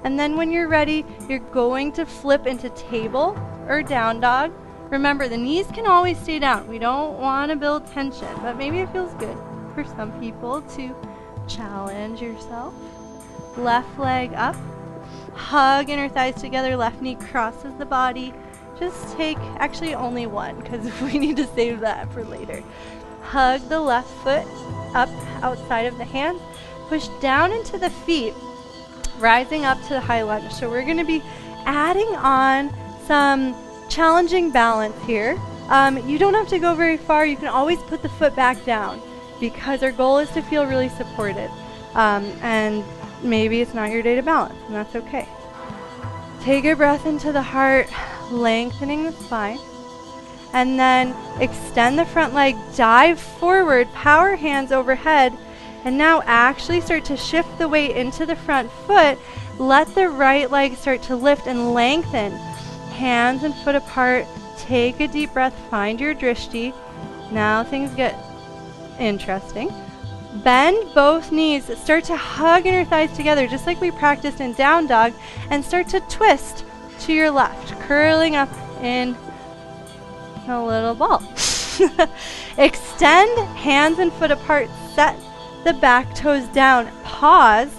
Speaker 1: And then when you're ready, you're going to flip into table or down dog. Remember, the knees can always stay down. We don't want to build tension, but maybe it feels good for some people to challenge yourself. Left leg up. Hug inner thighs together. Left knee crosses the body. Just take, actually only one, because we need to save that for later. Hug the left foot up outside of the hands. Push down into the feet, rising up to the high lunge. So we're going to be adding on some challenging balance here. You don't have to go very far. You can always put the foot back down because our goal is to feel really supported. And maybe it's not your day to balance, and that's okay. Take a breath into the heart, lengthening the spine. And then extend the front leg, dive forward, power hands overhead, and now actually start to shift the weight into the front foot. Let the right leg start to lift and lengthen. Hands and foot apart. Take a deep breath. Find your drishti. Now things get interesting. Bend both knees. Start to hug inner thighs together, just like we practiced in down dog, and start to twist to your left, curling up in a little ball. Extend hands and foot apart. Set the back toes down. Pause.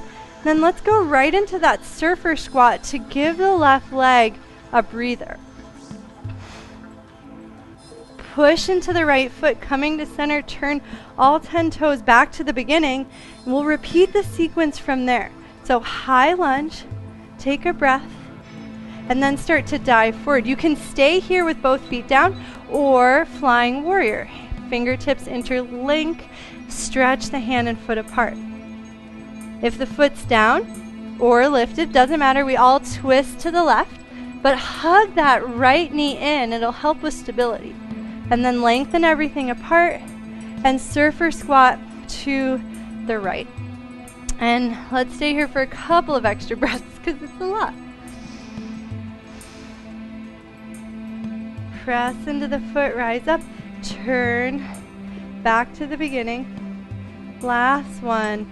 Speaker 1: Then let's go right into that surfer squat to give the left leg a breather. Push into the right foot, coming to center. Turn all 10 toes back to the beginning. And we'll repeat the sequence from there. So high lunge, take a breath, and then start to dive forward. You can stay here with both feet down or flying warrior. Fingertips interlink, stretch the hand and foot apart. If the foot's down or lifted, doesn't matter, we all twist to the left, but hug that right knee in. It'll help with stability. And then lengthen everything apart and surfer squat to the right. And let's stay here for a couple of extra breaths because it's a lot. Press into the foot, rise up, turn back to the beginning. Last one.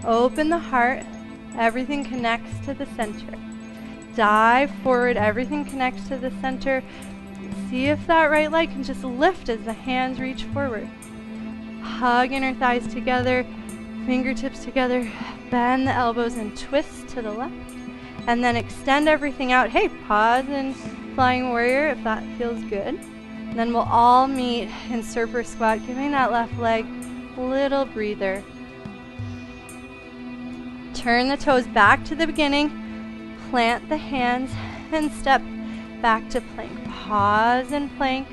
Speaker 1: Open the heart. Everything connects to the center. Dive forward. Everything connects to the center. See if that right leg can just lift as the hands reach forward. Hug inner thighs together, fingertips together. Bend the elbows and twist to the left. And then extend everything out. Hey, pause in flying warrior if that feels good. And then we'll all meet in surfer squat, giving that left leg a little breather. Turn the toes back to the beginning. Plant the hands and step back to plank. Pause and plank.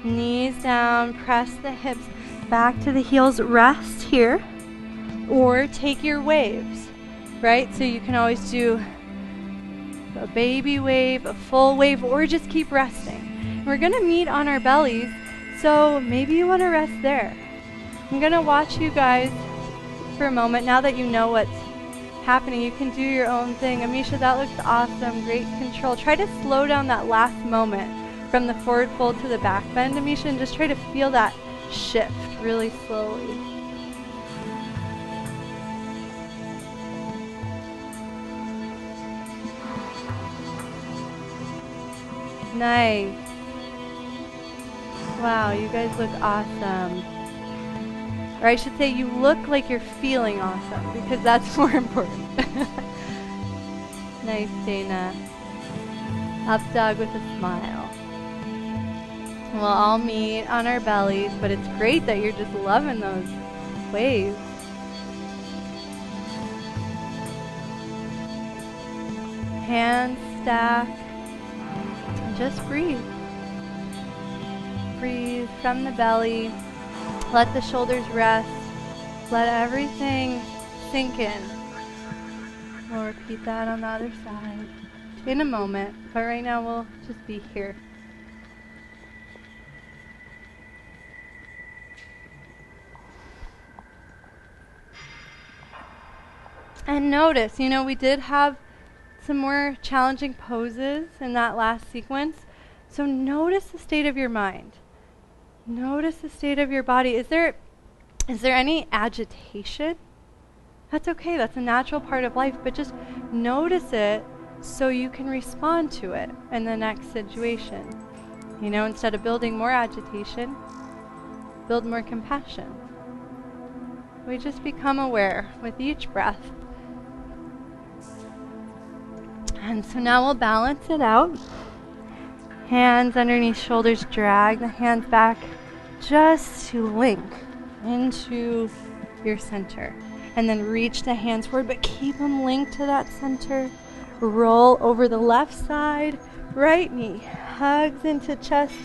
Speaker 1: Knees down, press the hips back to the heels. Rest here or take your waves, right? So you can always do a baby wave, a full wave, or just keep resting. We're gonna meet on our bellies, so maybe you wanna rest there. I'm gonna watch you guys for a moment. Now that you know what's happening, you can do your own thing. Amisha, that looks awesome. Great control. Try to slow down that last moment from the forward fold to the back bend, Amisha, and just try to feel that shift really slowly. Nice. Wow, you guys look awesome. Or I should say, you look like you're feeling awesome, because that's more important. Nice, Dana. Up dog with a smile. We'll all meet on our bellies, but it's great that you're just loving those waves. Hands stack. And just breathe. Breathe from the belly. Let the shoulders rest. Let everything sink in. We'll repeat that on the other side in a moment, but right now we'll just be here. And notice, we did have some more challenging poses in that last sequence. So notice the state of your mind. Notice the state of your body. Is there any agitation? That's okay. That's a natural part of life, but just notice it so you can respond to it in the next situation. Instead of building more agitation, build more compassion. We just become aware with each breath. And so now we'll balance it out. Hands underneath shoulders, drag the hands back just to link into your center. And then reach the hands forward, but keep them linked to that center. Roll over the left side, right knee hugs into chest.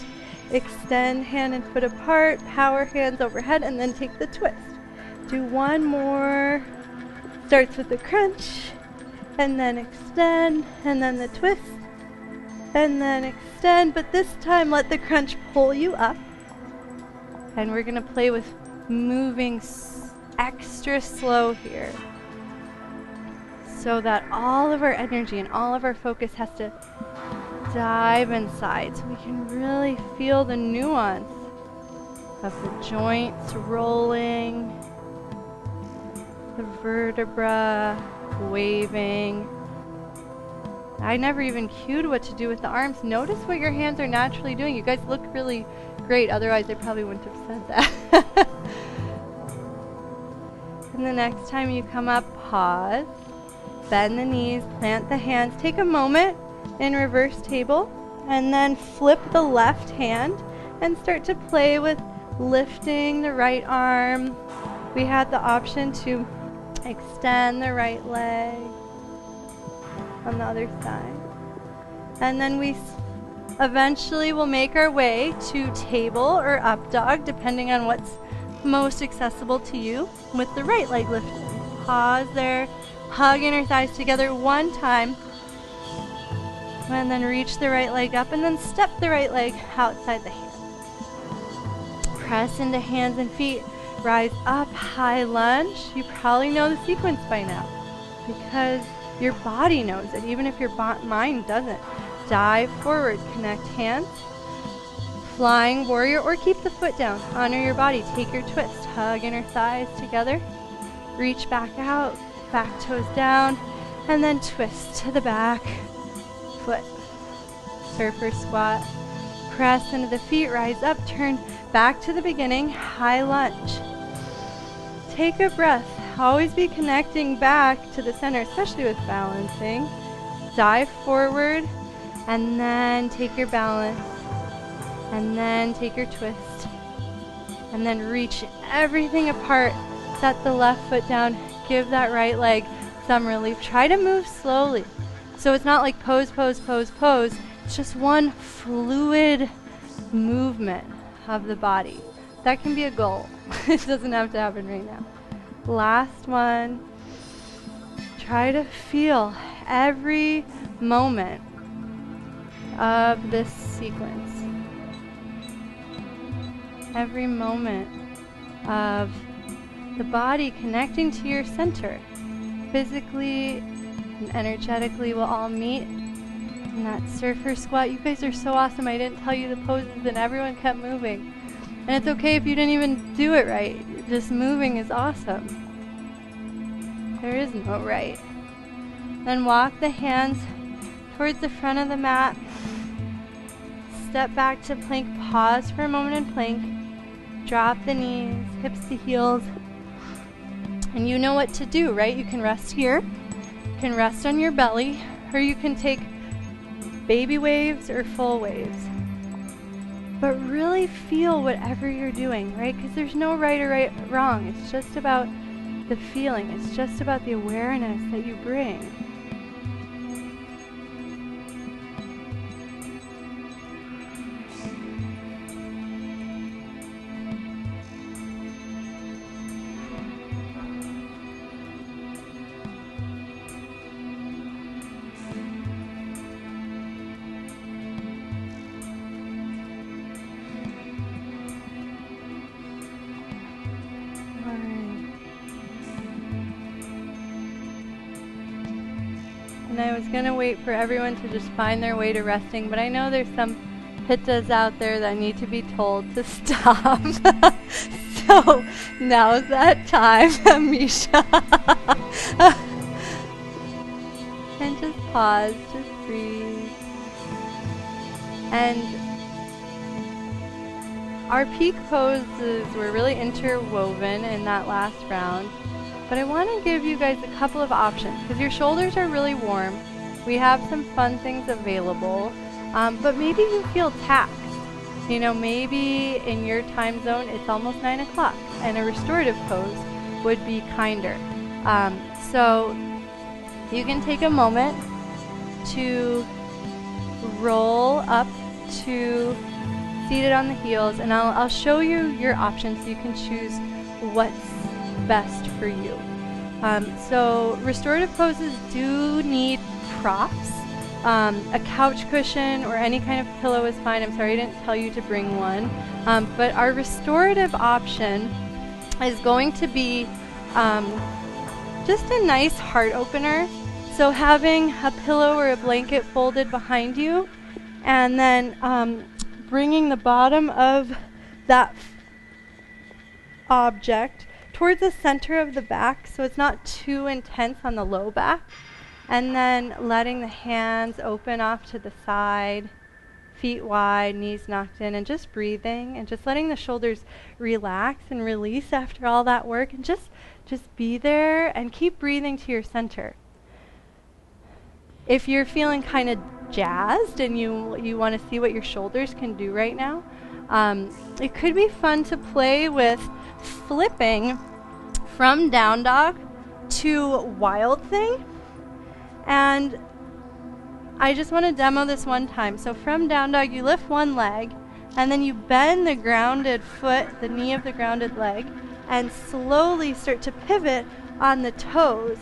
Speaker 1: Extend hand and foot apart, power hands overhead, and then take the twist. Do one more. Starts with the crunch, and then extend, and then the twist, and then extend. But this time, let the crunch pull you up. And we're going to play with moving extra slow here, so that all of our energy and all of our focus has to dive inside, so we can really feel the nuance of the joints rolling, the vertebra waving. I never even cued what to do with the arms. Notice what your hands are naturally doing. You guys look really great, otherwise I probably wouldn't have said that. And the next time you come up, pause, bend the knees, plant the hands, take a moment in reverse table, and then flip the left hand and start to play with lifting the right arm. We had the option to extend the right leg on the other side. And then we eventually will make our way to table or up dog, depending on what's most accessible to you, with the right leg lifted. Pause there, hug inner thighs together one time, and then reach the right leg up, and then step the right leg outside the hand. Press into hands and feet, rise up, high lunge. You probably know the sequence by now, because your body knows it, even if your mind doesn't. Dive forward, connect hands, flying warrior, or keep the foot down. Honor your body, take your twist, hug inner thighs together, reach back out, back toes down, and then twist to the back foot. Surfer squat, press into the feet, rise up, turn back to the beginning, high lunge. Take a breath, always be connecting back to the center, especially with balancing. Dive forward, and then take your balance, and then take your twist, and then reach everything apart. Set the left foot down, give that right leg some relief. Try to move slowly, so it's not like pose, pose, pose, pose. It's just one fluid movement of the body. That can be a goal. It doesn't have to happen right now. Last one. Try to feel every moment of this sequence. Every moment of the body connecting to your center. Physically and energetically, we'll all meet in that surfer squat. You guys are so awesome. I didn't tell you the poses and everyone kept moving. And it's okay if you didn't even do it right. Just moving is awesome. There is no right. Then walk the hands towards the front of the mat. Step back to plank. Pause for a moment in plank. Drop the knees, hips to heels. And you know what to do, right? You can rest here. You can rest on your belly. or you can take baby waves or full waves. But really feel whatever you're doing, right? Because there's no right or wrong. It's just about the feeling. It's just about the awareness that you bring. And I was going to wait for everyone to just find their way to resting, but I know there's some pittas out there that need to be told to stop. So now's that time, Misha. And just pause, just breathe. And our peak poses were really interwoven in that last round. But I want to give you guys a couple of options because your shoulders are really warm. We have some fun things available, but maybe you feel taxed. You know, maybe in your time zone it's almost 9 o'clock and a restorative pose would be kinder. So you can take a moment to roll up to seated on the heels, and I'll show you your options so you can choose what's best for you. So restorative poses do need props. A couch cushion or any kind of pillow is fine. I'm sorry I didn't tell you to bring one. But our restorative option is going to be just a nice heart opener. So having a pillow or a blanket folded behind you, and then bringing the bottom of that object towards the center of the back so it's not too intense on the low back, and then letting the hands open off to the side, feet wide, knees knocked in, and just breathing and just letting the shoulders relax and release after all that work, and just be there and keep breathing to your center. If you're feeling kind of jazzed and you want to see what your shoulders can do right now, it could be fun to play with flipping from down dog to wild thing. And I just want to demo this one time. So from down dog, you lift one leg, and then you bend the grounded foot, the knee of the grounded leg, and slowly start to pivot on the toes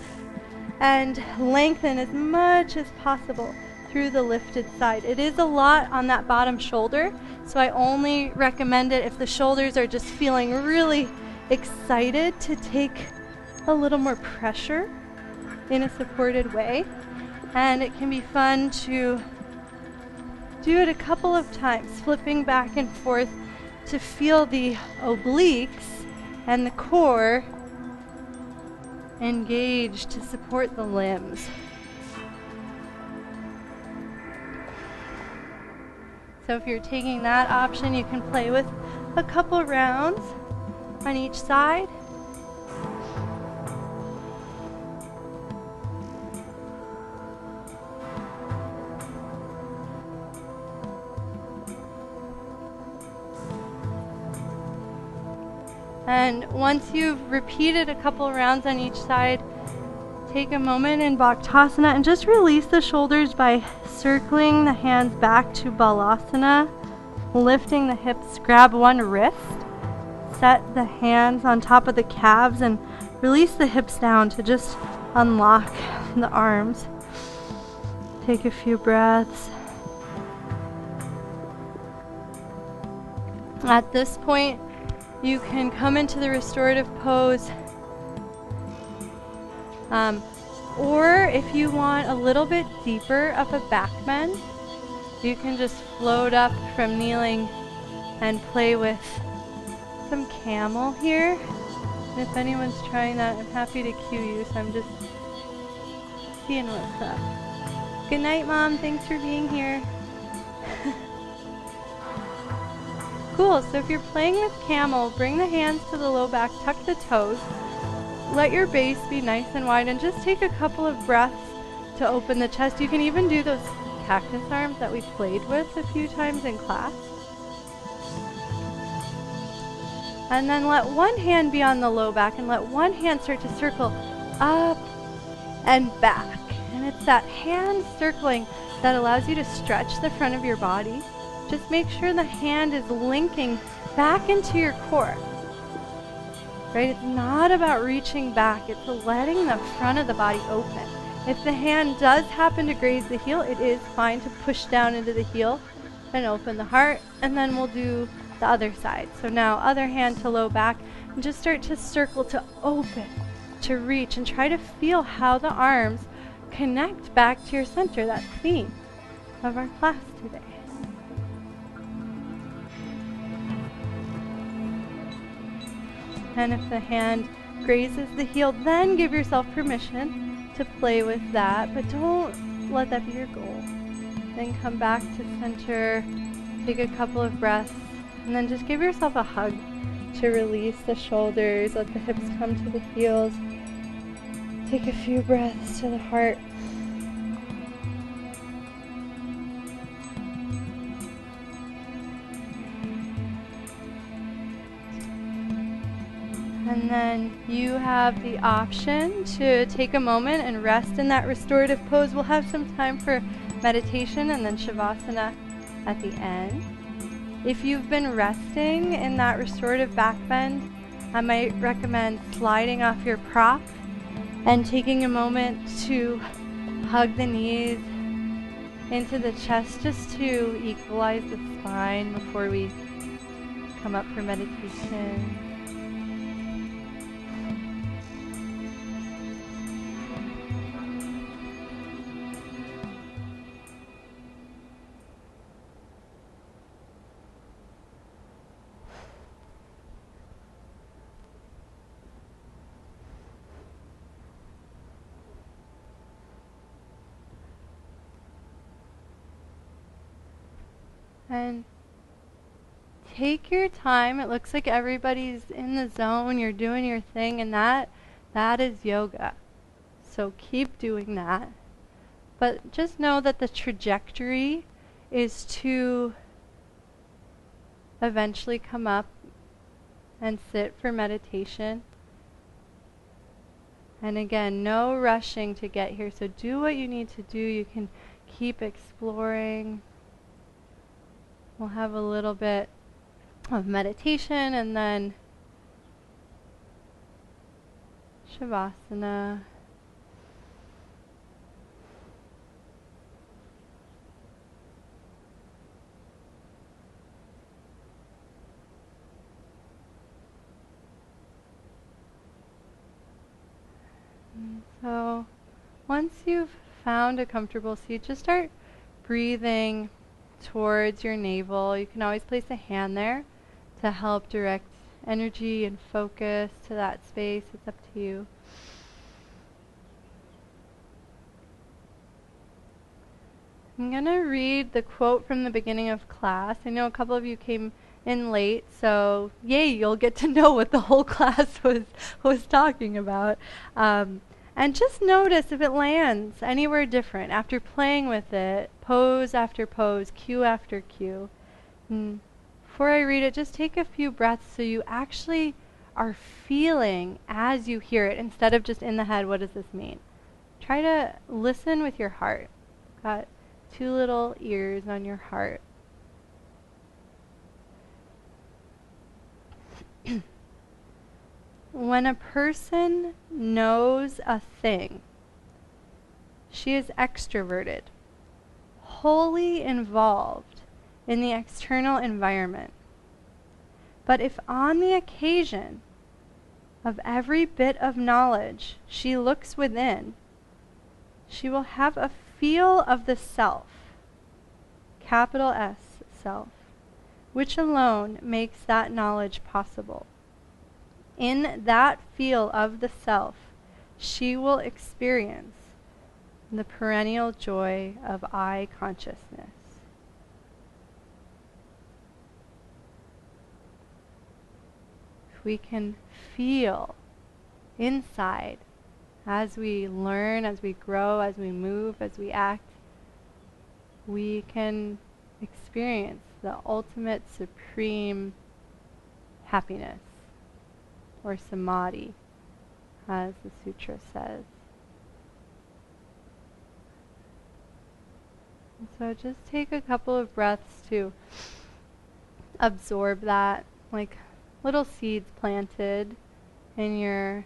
Speaker 1: and lengthen as much as possible through the lifted side. It is a lot on that bottom shoulder, so I only recommend it if the shoulders are just feeling really excited to take a little more pressure in a supported way. And it can be fun to do it a couple of times, flipping back and forth to feel the obliques and the core engaged to support the limbs. So if you're taking that option, you can play with a couple rounds on each side. And once you've repeated a couple rounds on each side, take a moment in Bhaktasana and just release the shoulders by circling the hands back to Balasana, lifting the hips, grab one wrist, set the hands on top of the calves, and release the hips down to just unlock the arms. Take a few breaths. At this point, you can come into the restorative pose, or if you want a little bit deeper of a back bend, you can just float up from kneeling and play with some camel here. And if anyone's trying that, I'm happy to cue you, so I'm just seeing what's up. Good night, Mom. Thanks for being here. Cool, so if you're playing with camel, bring the hands to the low back, tuck the toes, let your base be nice and wide, and just take a couple of breaths to open the chest. You can even do those cactus arms that we played with a few times in class. And then let one hand be on the low back and let one hand start to circle up and back. And it's that hand circling that allows you to stretch the front of your body. Just make sure the hand is linking back into your core. Right? It's not about reaching back. It's letting the front of the body open. If the hand does happen to graze the heel, it is fine to push down into the heel and open the heart. And then we'll do the other side. So now other hand to low back and just start to circle to open, to reach, and try to feel how the arms connect back to your center, that theme of our class today. And if the hand grazes the heel, then give yourself permission to play with that, but don't let that be your goal. Then come back to center, take a couple of breaths, and then just give yourself a hug to release the shoulders, let the hips come to the heels. Take a few breaths to the heart. And then you have the option to take a moment and rest in that restorative pose. We'll have some time for meditation and then Shavasana at the end. If you've been resting in that restorative back bend, I might recommend sliding off your prop and taking a moment to hug the knees into the chest just to equalize the spine before we come up for meditation. And take your time. It looks like everybody's in the zone. You're doing your thing, and that is yoga. So keep doing that. But just know that the trajectory is to eventually come up and sit for meditation. And again, no rushing to get here. So do what you need to do. You can keep exploring. We'll have a little bit of meditation and then Shavasana. And so once you've found a comfortable seat, just start breathing towards your navel. You can always place a hand there to help direct energy and focus to that space. It's up to you. I'm going to read the quote from the beginning of class. I know a couple of you came in late, so yay, you'll get to know what the whole class was talking about. And just notice if it lands anywhere different after playing with it, pose after pose, cue after cue. Before I read it, just take a few breaths so you actually are feeling as you hear it instead of just in the head, what does this mean? Try to listen with your heart. Got two little ears on your heart. When a person knows a thing, she is extroverted, wholly involved in the external environment. But if on the occasion of every bit of knowledge she looks within, she will have a feel of the self, capital S, self, which alone makes that knowledge possible. In that feel of the self, she will experience the perennial joy of I consciousness. If we can feel inside as we learn, as we grow, as we move, as we act, we can experience the ultimate supreme happiness, or samadhi, as the sutra says. And so just take a couple of breaths to absorb that, like little seeds planted in your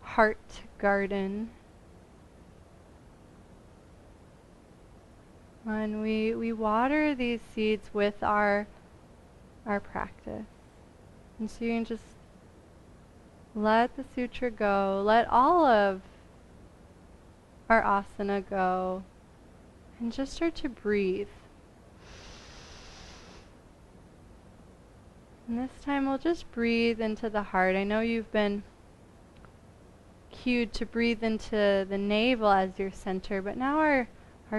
Speaker 1: heart garden. And we water these seeds with our practice. And so you can just let the sutra go, let all of our asana go, and just start to breathe. And this time we'll just breathe into the heart. I know you've been cued to breathe into the navel as your center, but now our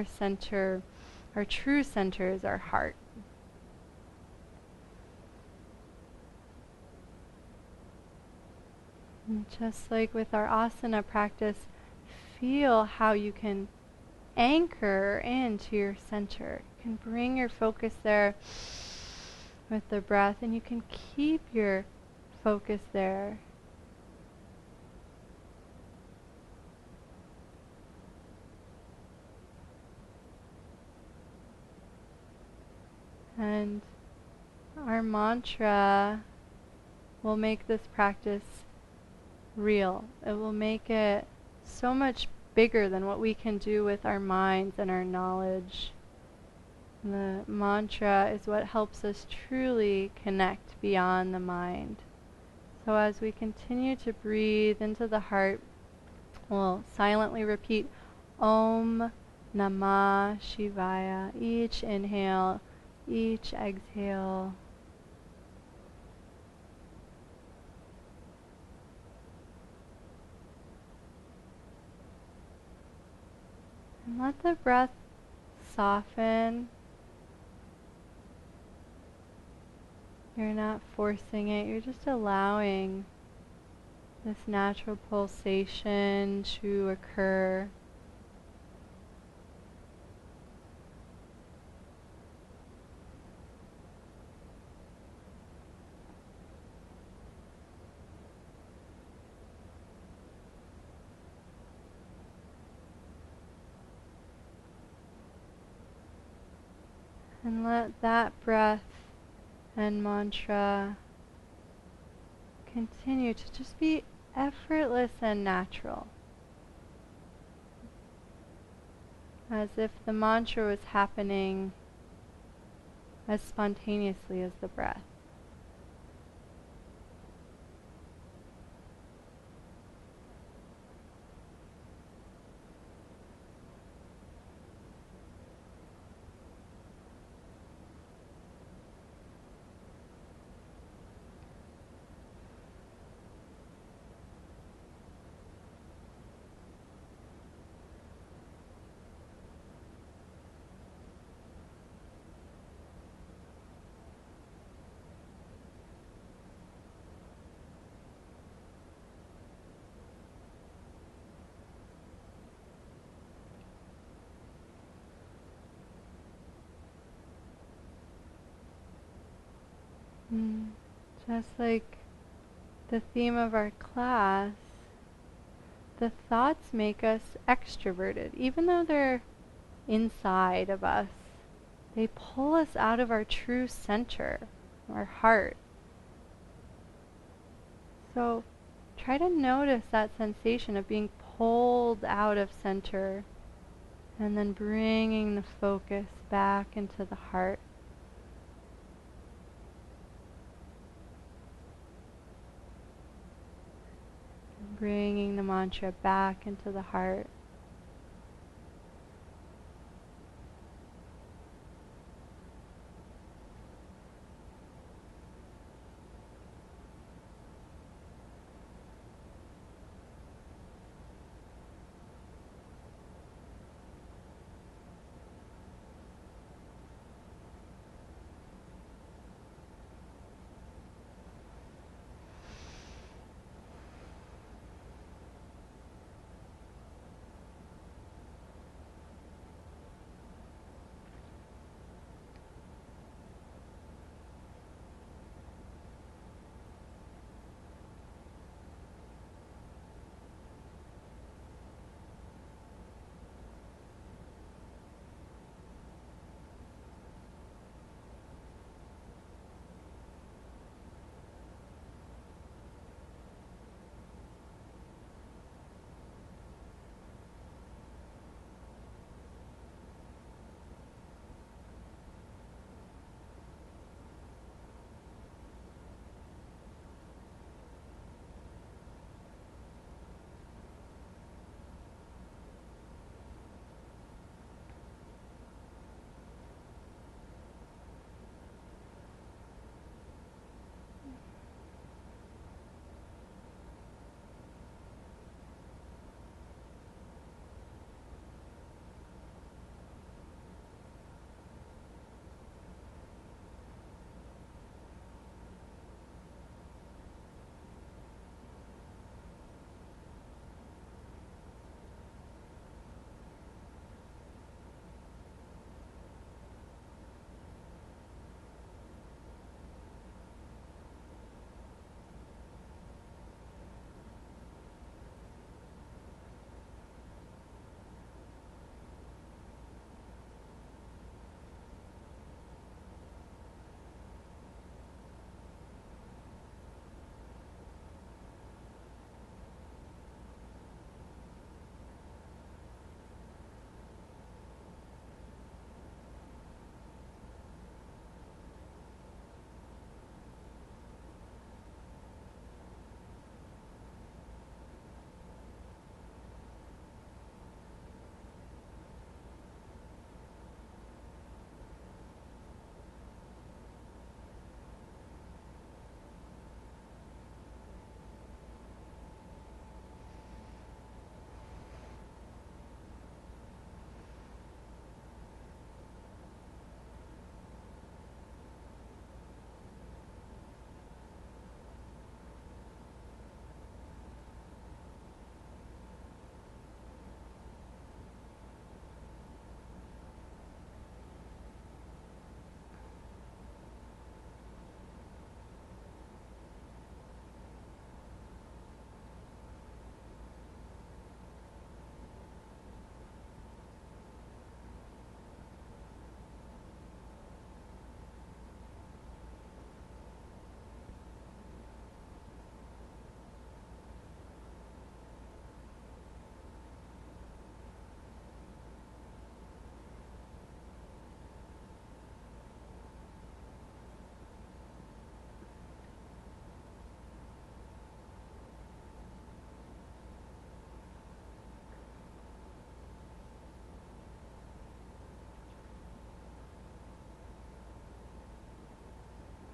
Speaker 1: center, our true center, is our heart. And just like with our asana practice, feel how you can anchor into your center. You can bring your focus there with the breath, and you can keep your focus there. And our mantra will make this practice real. It will make it so much bigger than what we can do with our minds and our knowledge. And the mantra is what helps us truly connect beyond the mind. So as we continue to breathe into the heart, we'll silently repeat Om Namah Shivaya. Each inhale, each exhale. And let the breath soften. You're not forcing it, you're just allowing this natural pulsation to occur. And let that breath and mantra continue to just be effortless and natural. As if the mantra was happening as spontaneously as the breath. Just like the theme of our class, the thoughts make us extroverted. Even though they're inside of us, they pull us out of our true center, our heart. So try to notice that sensation of being pulled out of center and then bringing the focus back into the heart. Bringing the mantra back into the heart.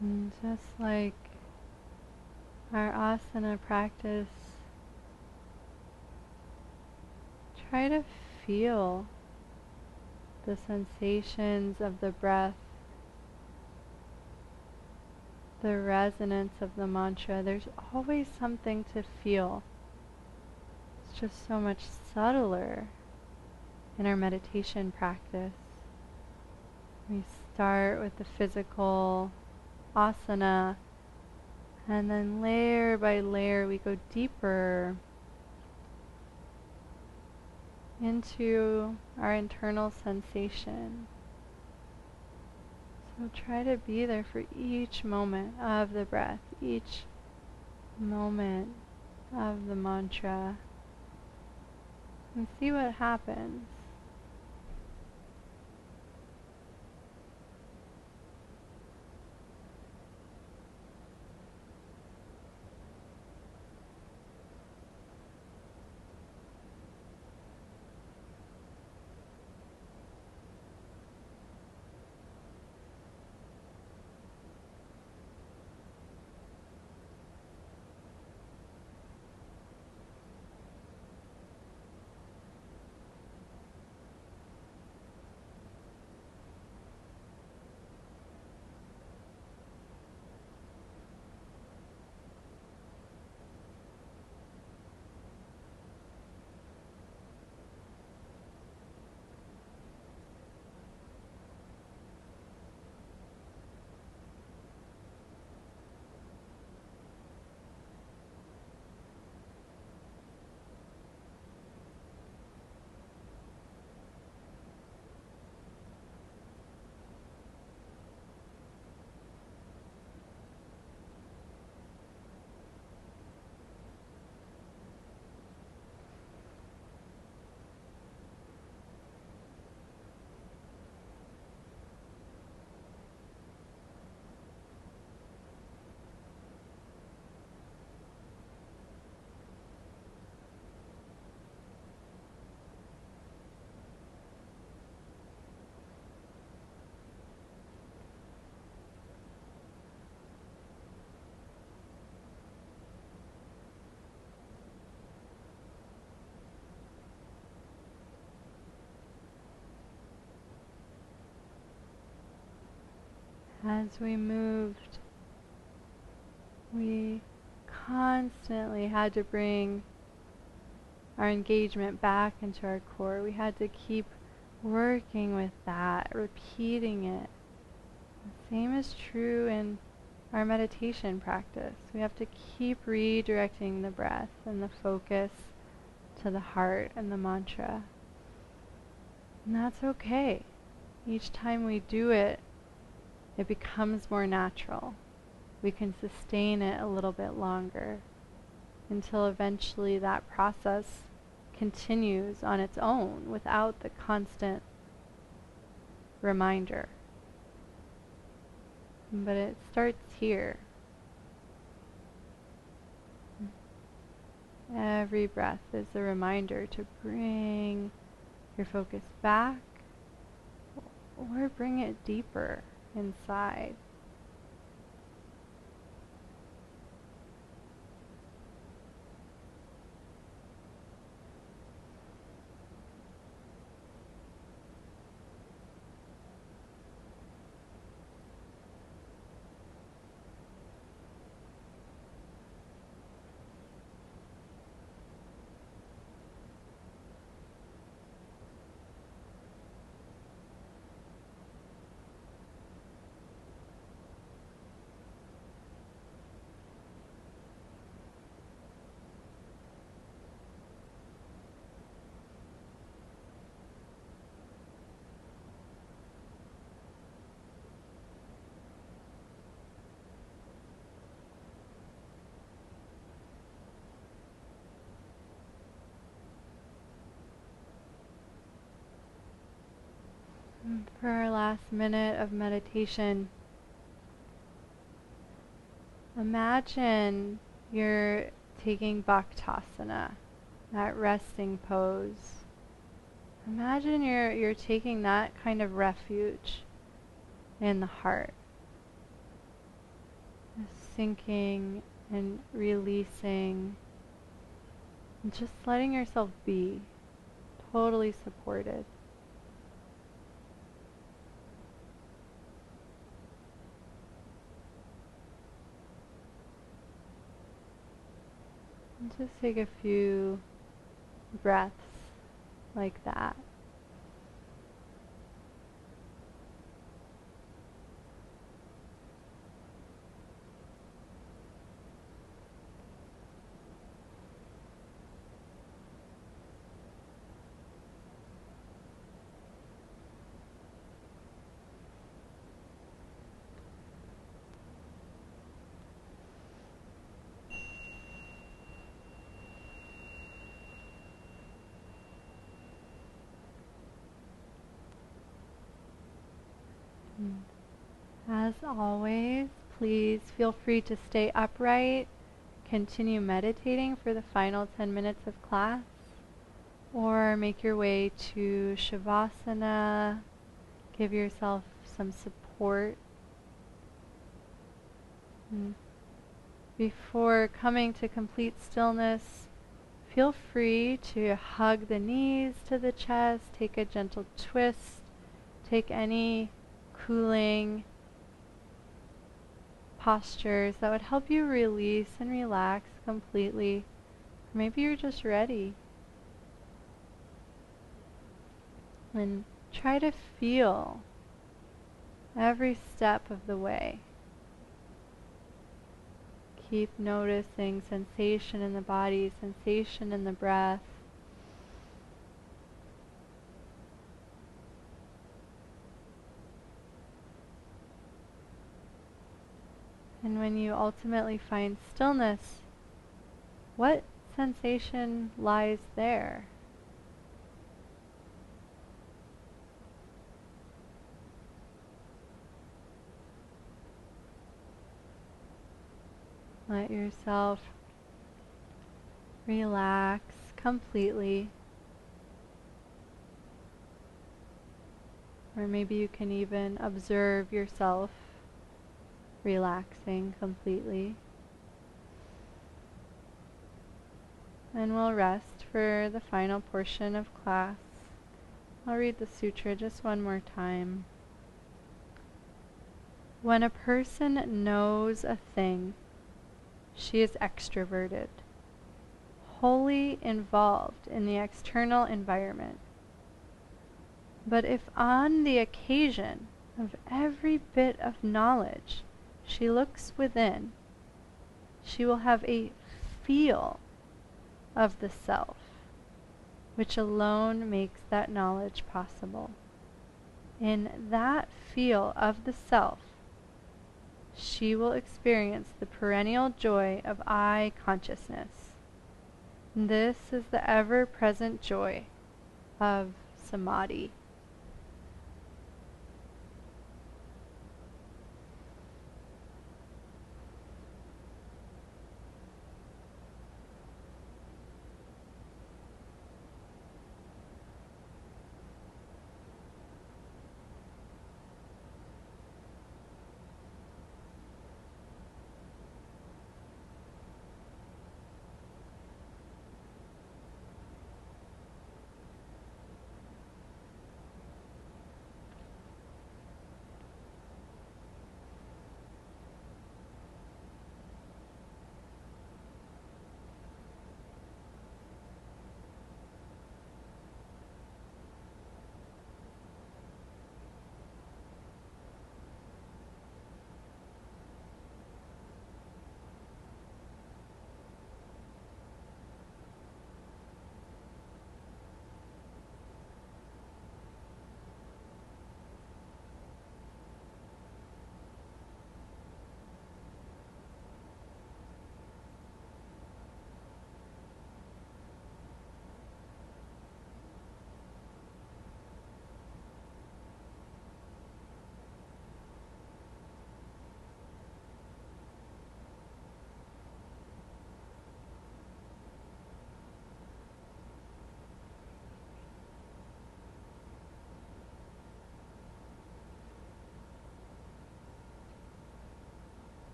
Speaker 1: And just like our asana practice, try to feel the sensations of the breath, the resonance of the mantra. There's always something to feel. It's just so much subtler in our meditation practice. We start with the physical asana, and then layer by layer we go deeper into our internal sensation. So try to be there for each moment of the breath, each moment of the mantra, and see what happens. As we moved, we constantly had to bring our engagement back into our core. We had to keep working with that, repeating it. The same is true in our meditation practice. We have to keep redirecting the breath and the focus to the heart and the mantra. And that's okay. Each time we do it, it becomes more natural. We can sustain it a little bit longer until eventually that process continues on its own without the constant reminder. But it starts here. Every breath is a reminder to bring your focus back or bring it deeper inside. For our last minute of meditation, imagine you're taking Bhaktasana, that resting pose. Imagine you're taking that kind of refuge in the heart. Just sinking and releasing, and just letting yourself be totally supported. And just take a few breaths like that. As always, please feel free to stay upright, continue meditating for the final 10 minutes of class, or make your way to Shavasana, give yourself some support. And before coming to complete stillness, feel free to hug the knees to the chest, take a gentle twist, take any cooling postures that would help you release and relax completely. Or maybe you're just ready. And try to feel every step of the way. Keep noticing sensation in the body, sensation in the breath. And when you ultimately find stillness, what sensation lies there? Let yourself relax completely. Or maybe you can even observe yourself relaxing completely. And we'll rest for the final portion of class. I'll read the sutra just one more time. When a person knows a thing, she is extroverted, wholly involved in the external environment. But if on the occasion of every bit of knowledge she looks within, she will have a feel of the self, which alone makes that knowledge possible. In that feel of the self, she will experience the perennial joy of I consciousness. This is the ever-present joy of samadhi.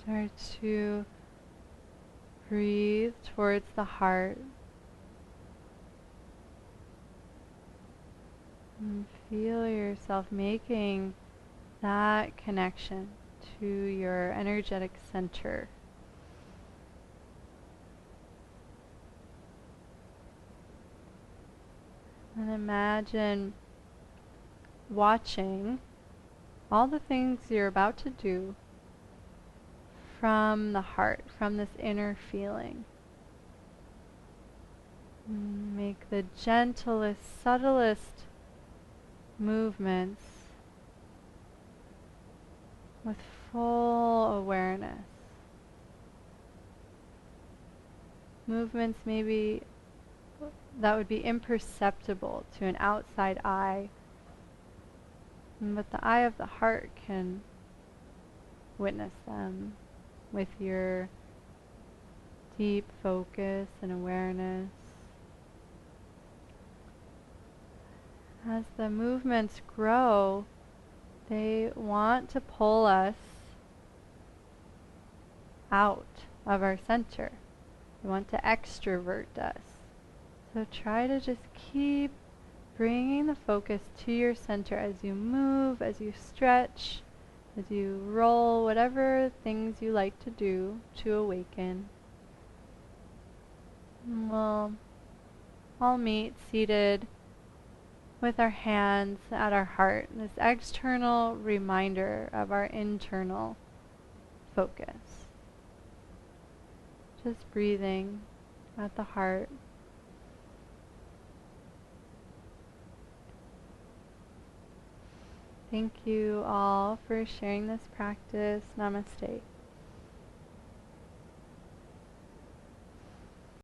Speaker 1: Start to breathe towards the heart. And feel yourself making that connection to your energetic center. And imagine watching all the things you're about to do from the heart, from this inner feeling. Make the gentlest, subtlest movements with full awareness. Movements maybe that would be imperceptible to an outside eye, but the eye of the heart can witness them with your deep focus and awareness. As the movements grow, they want to pull us out of our center. They want to extrovert us. So try to just keep bringing the focus to your center as you move, as you stretch, as you roll, whatever things you like to do to awaken. And we'll all meet seated with our hands at our heart, this external reminder of our internal focus. Just breathing at the heart. Thank you all for sharing this practice. Namaste.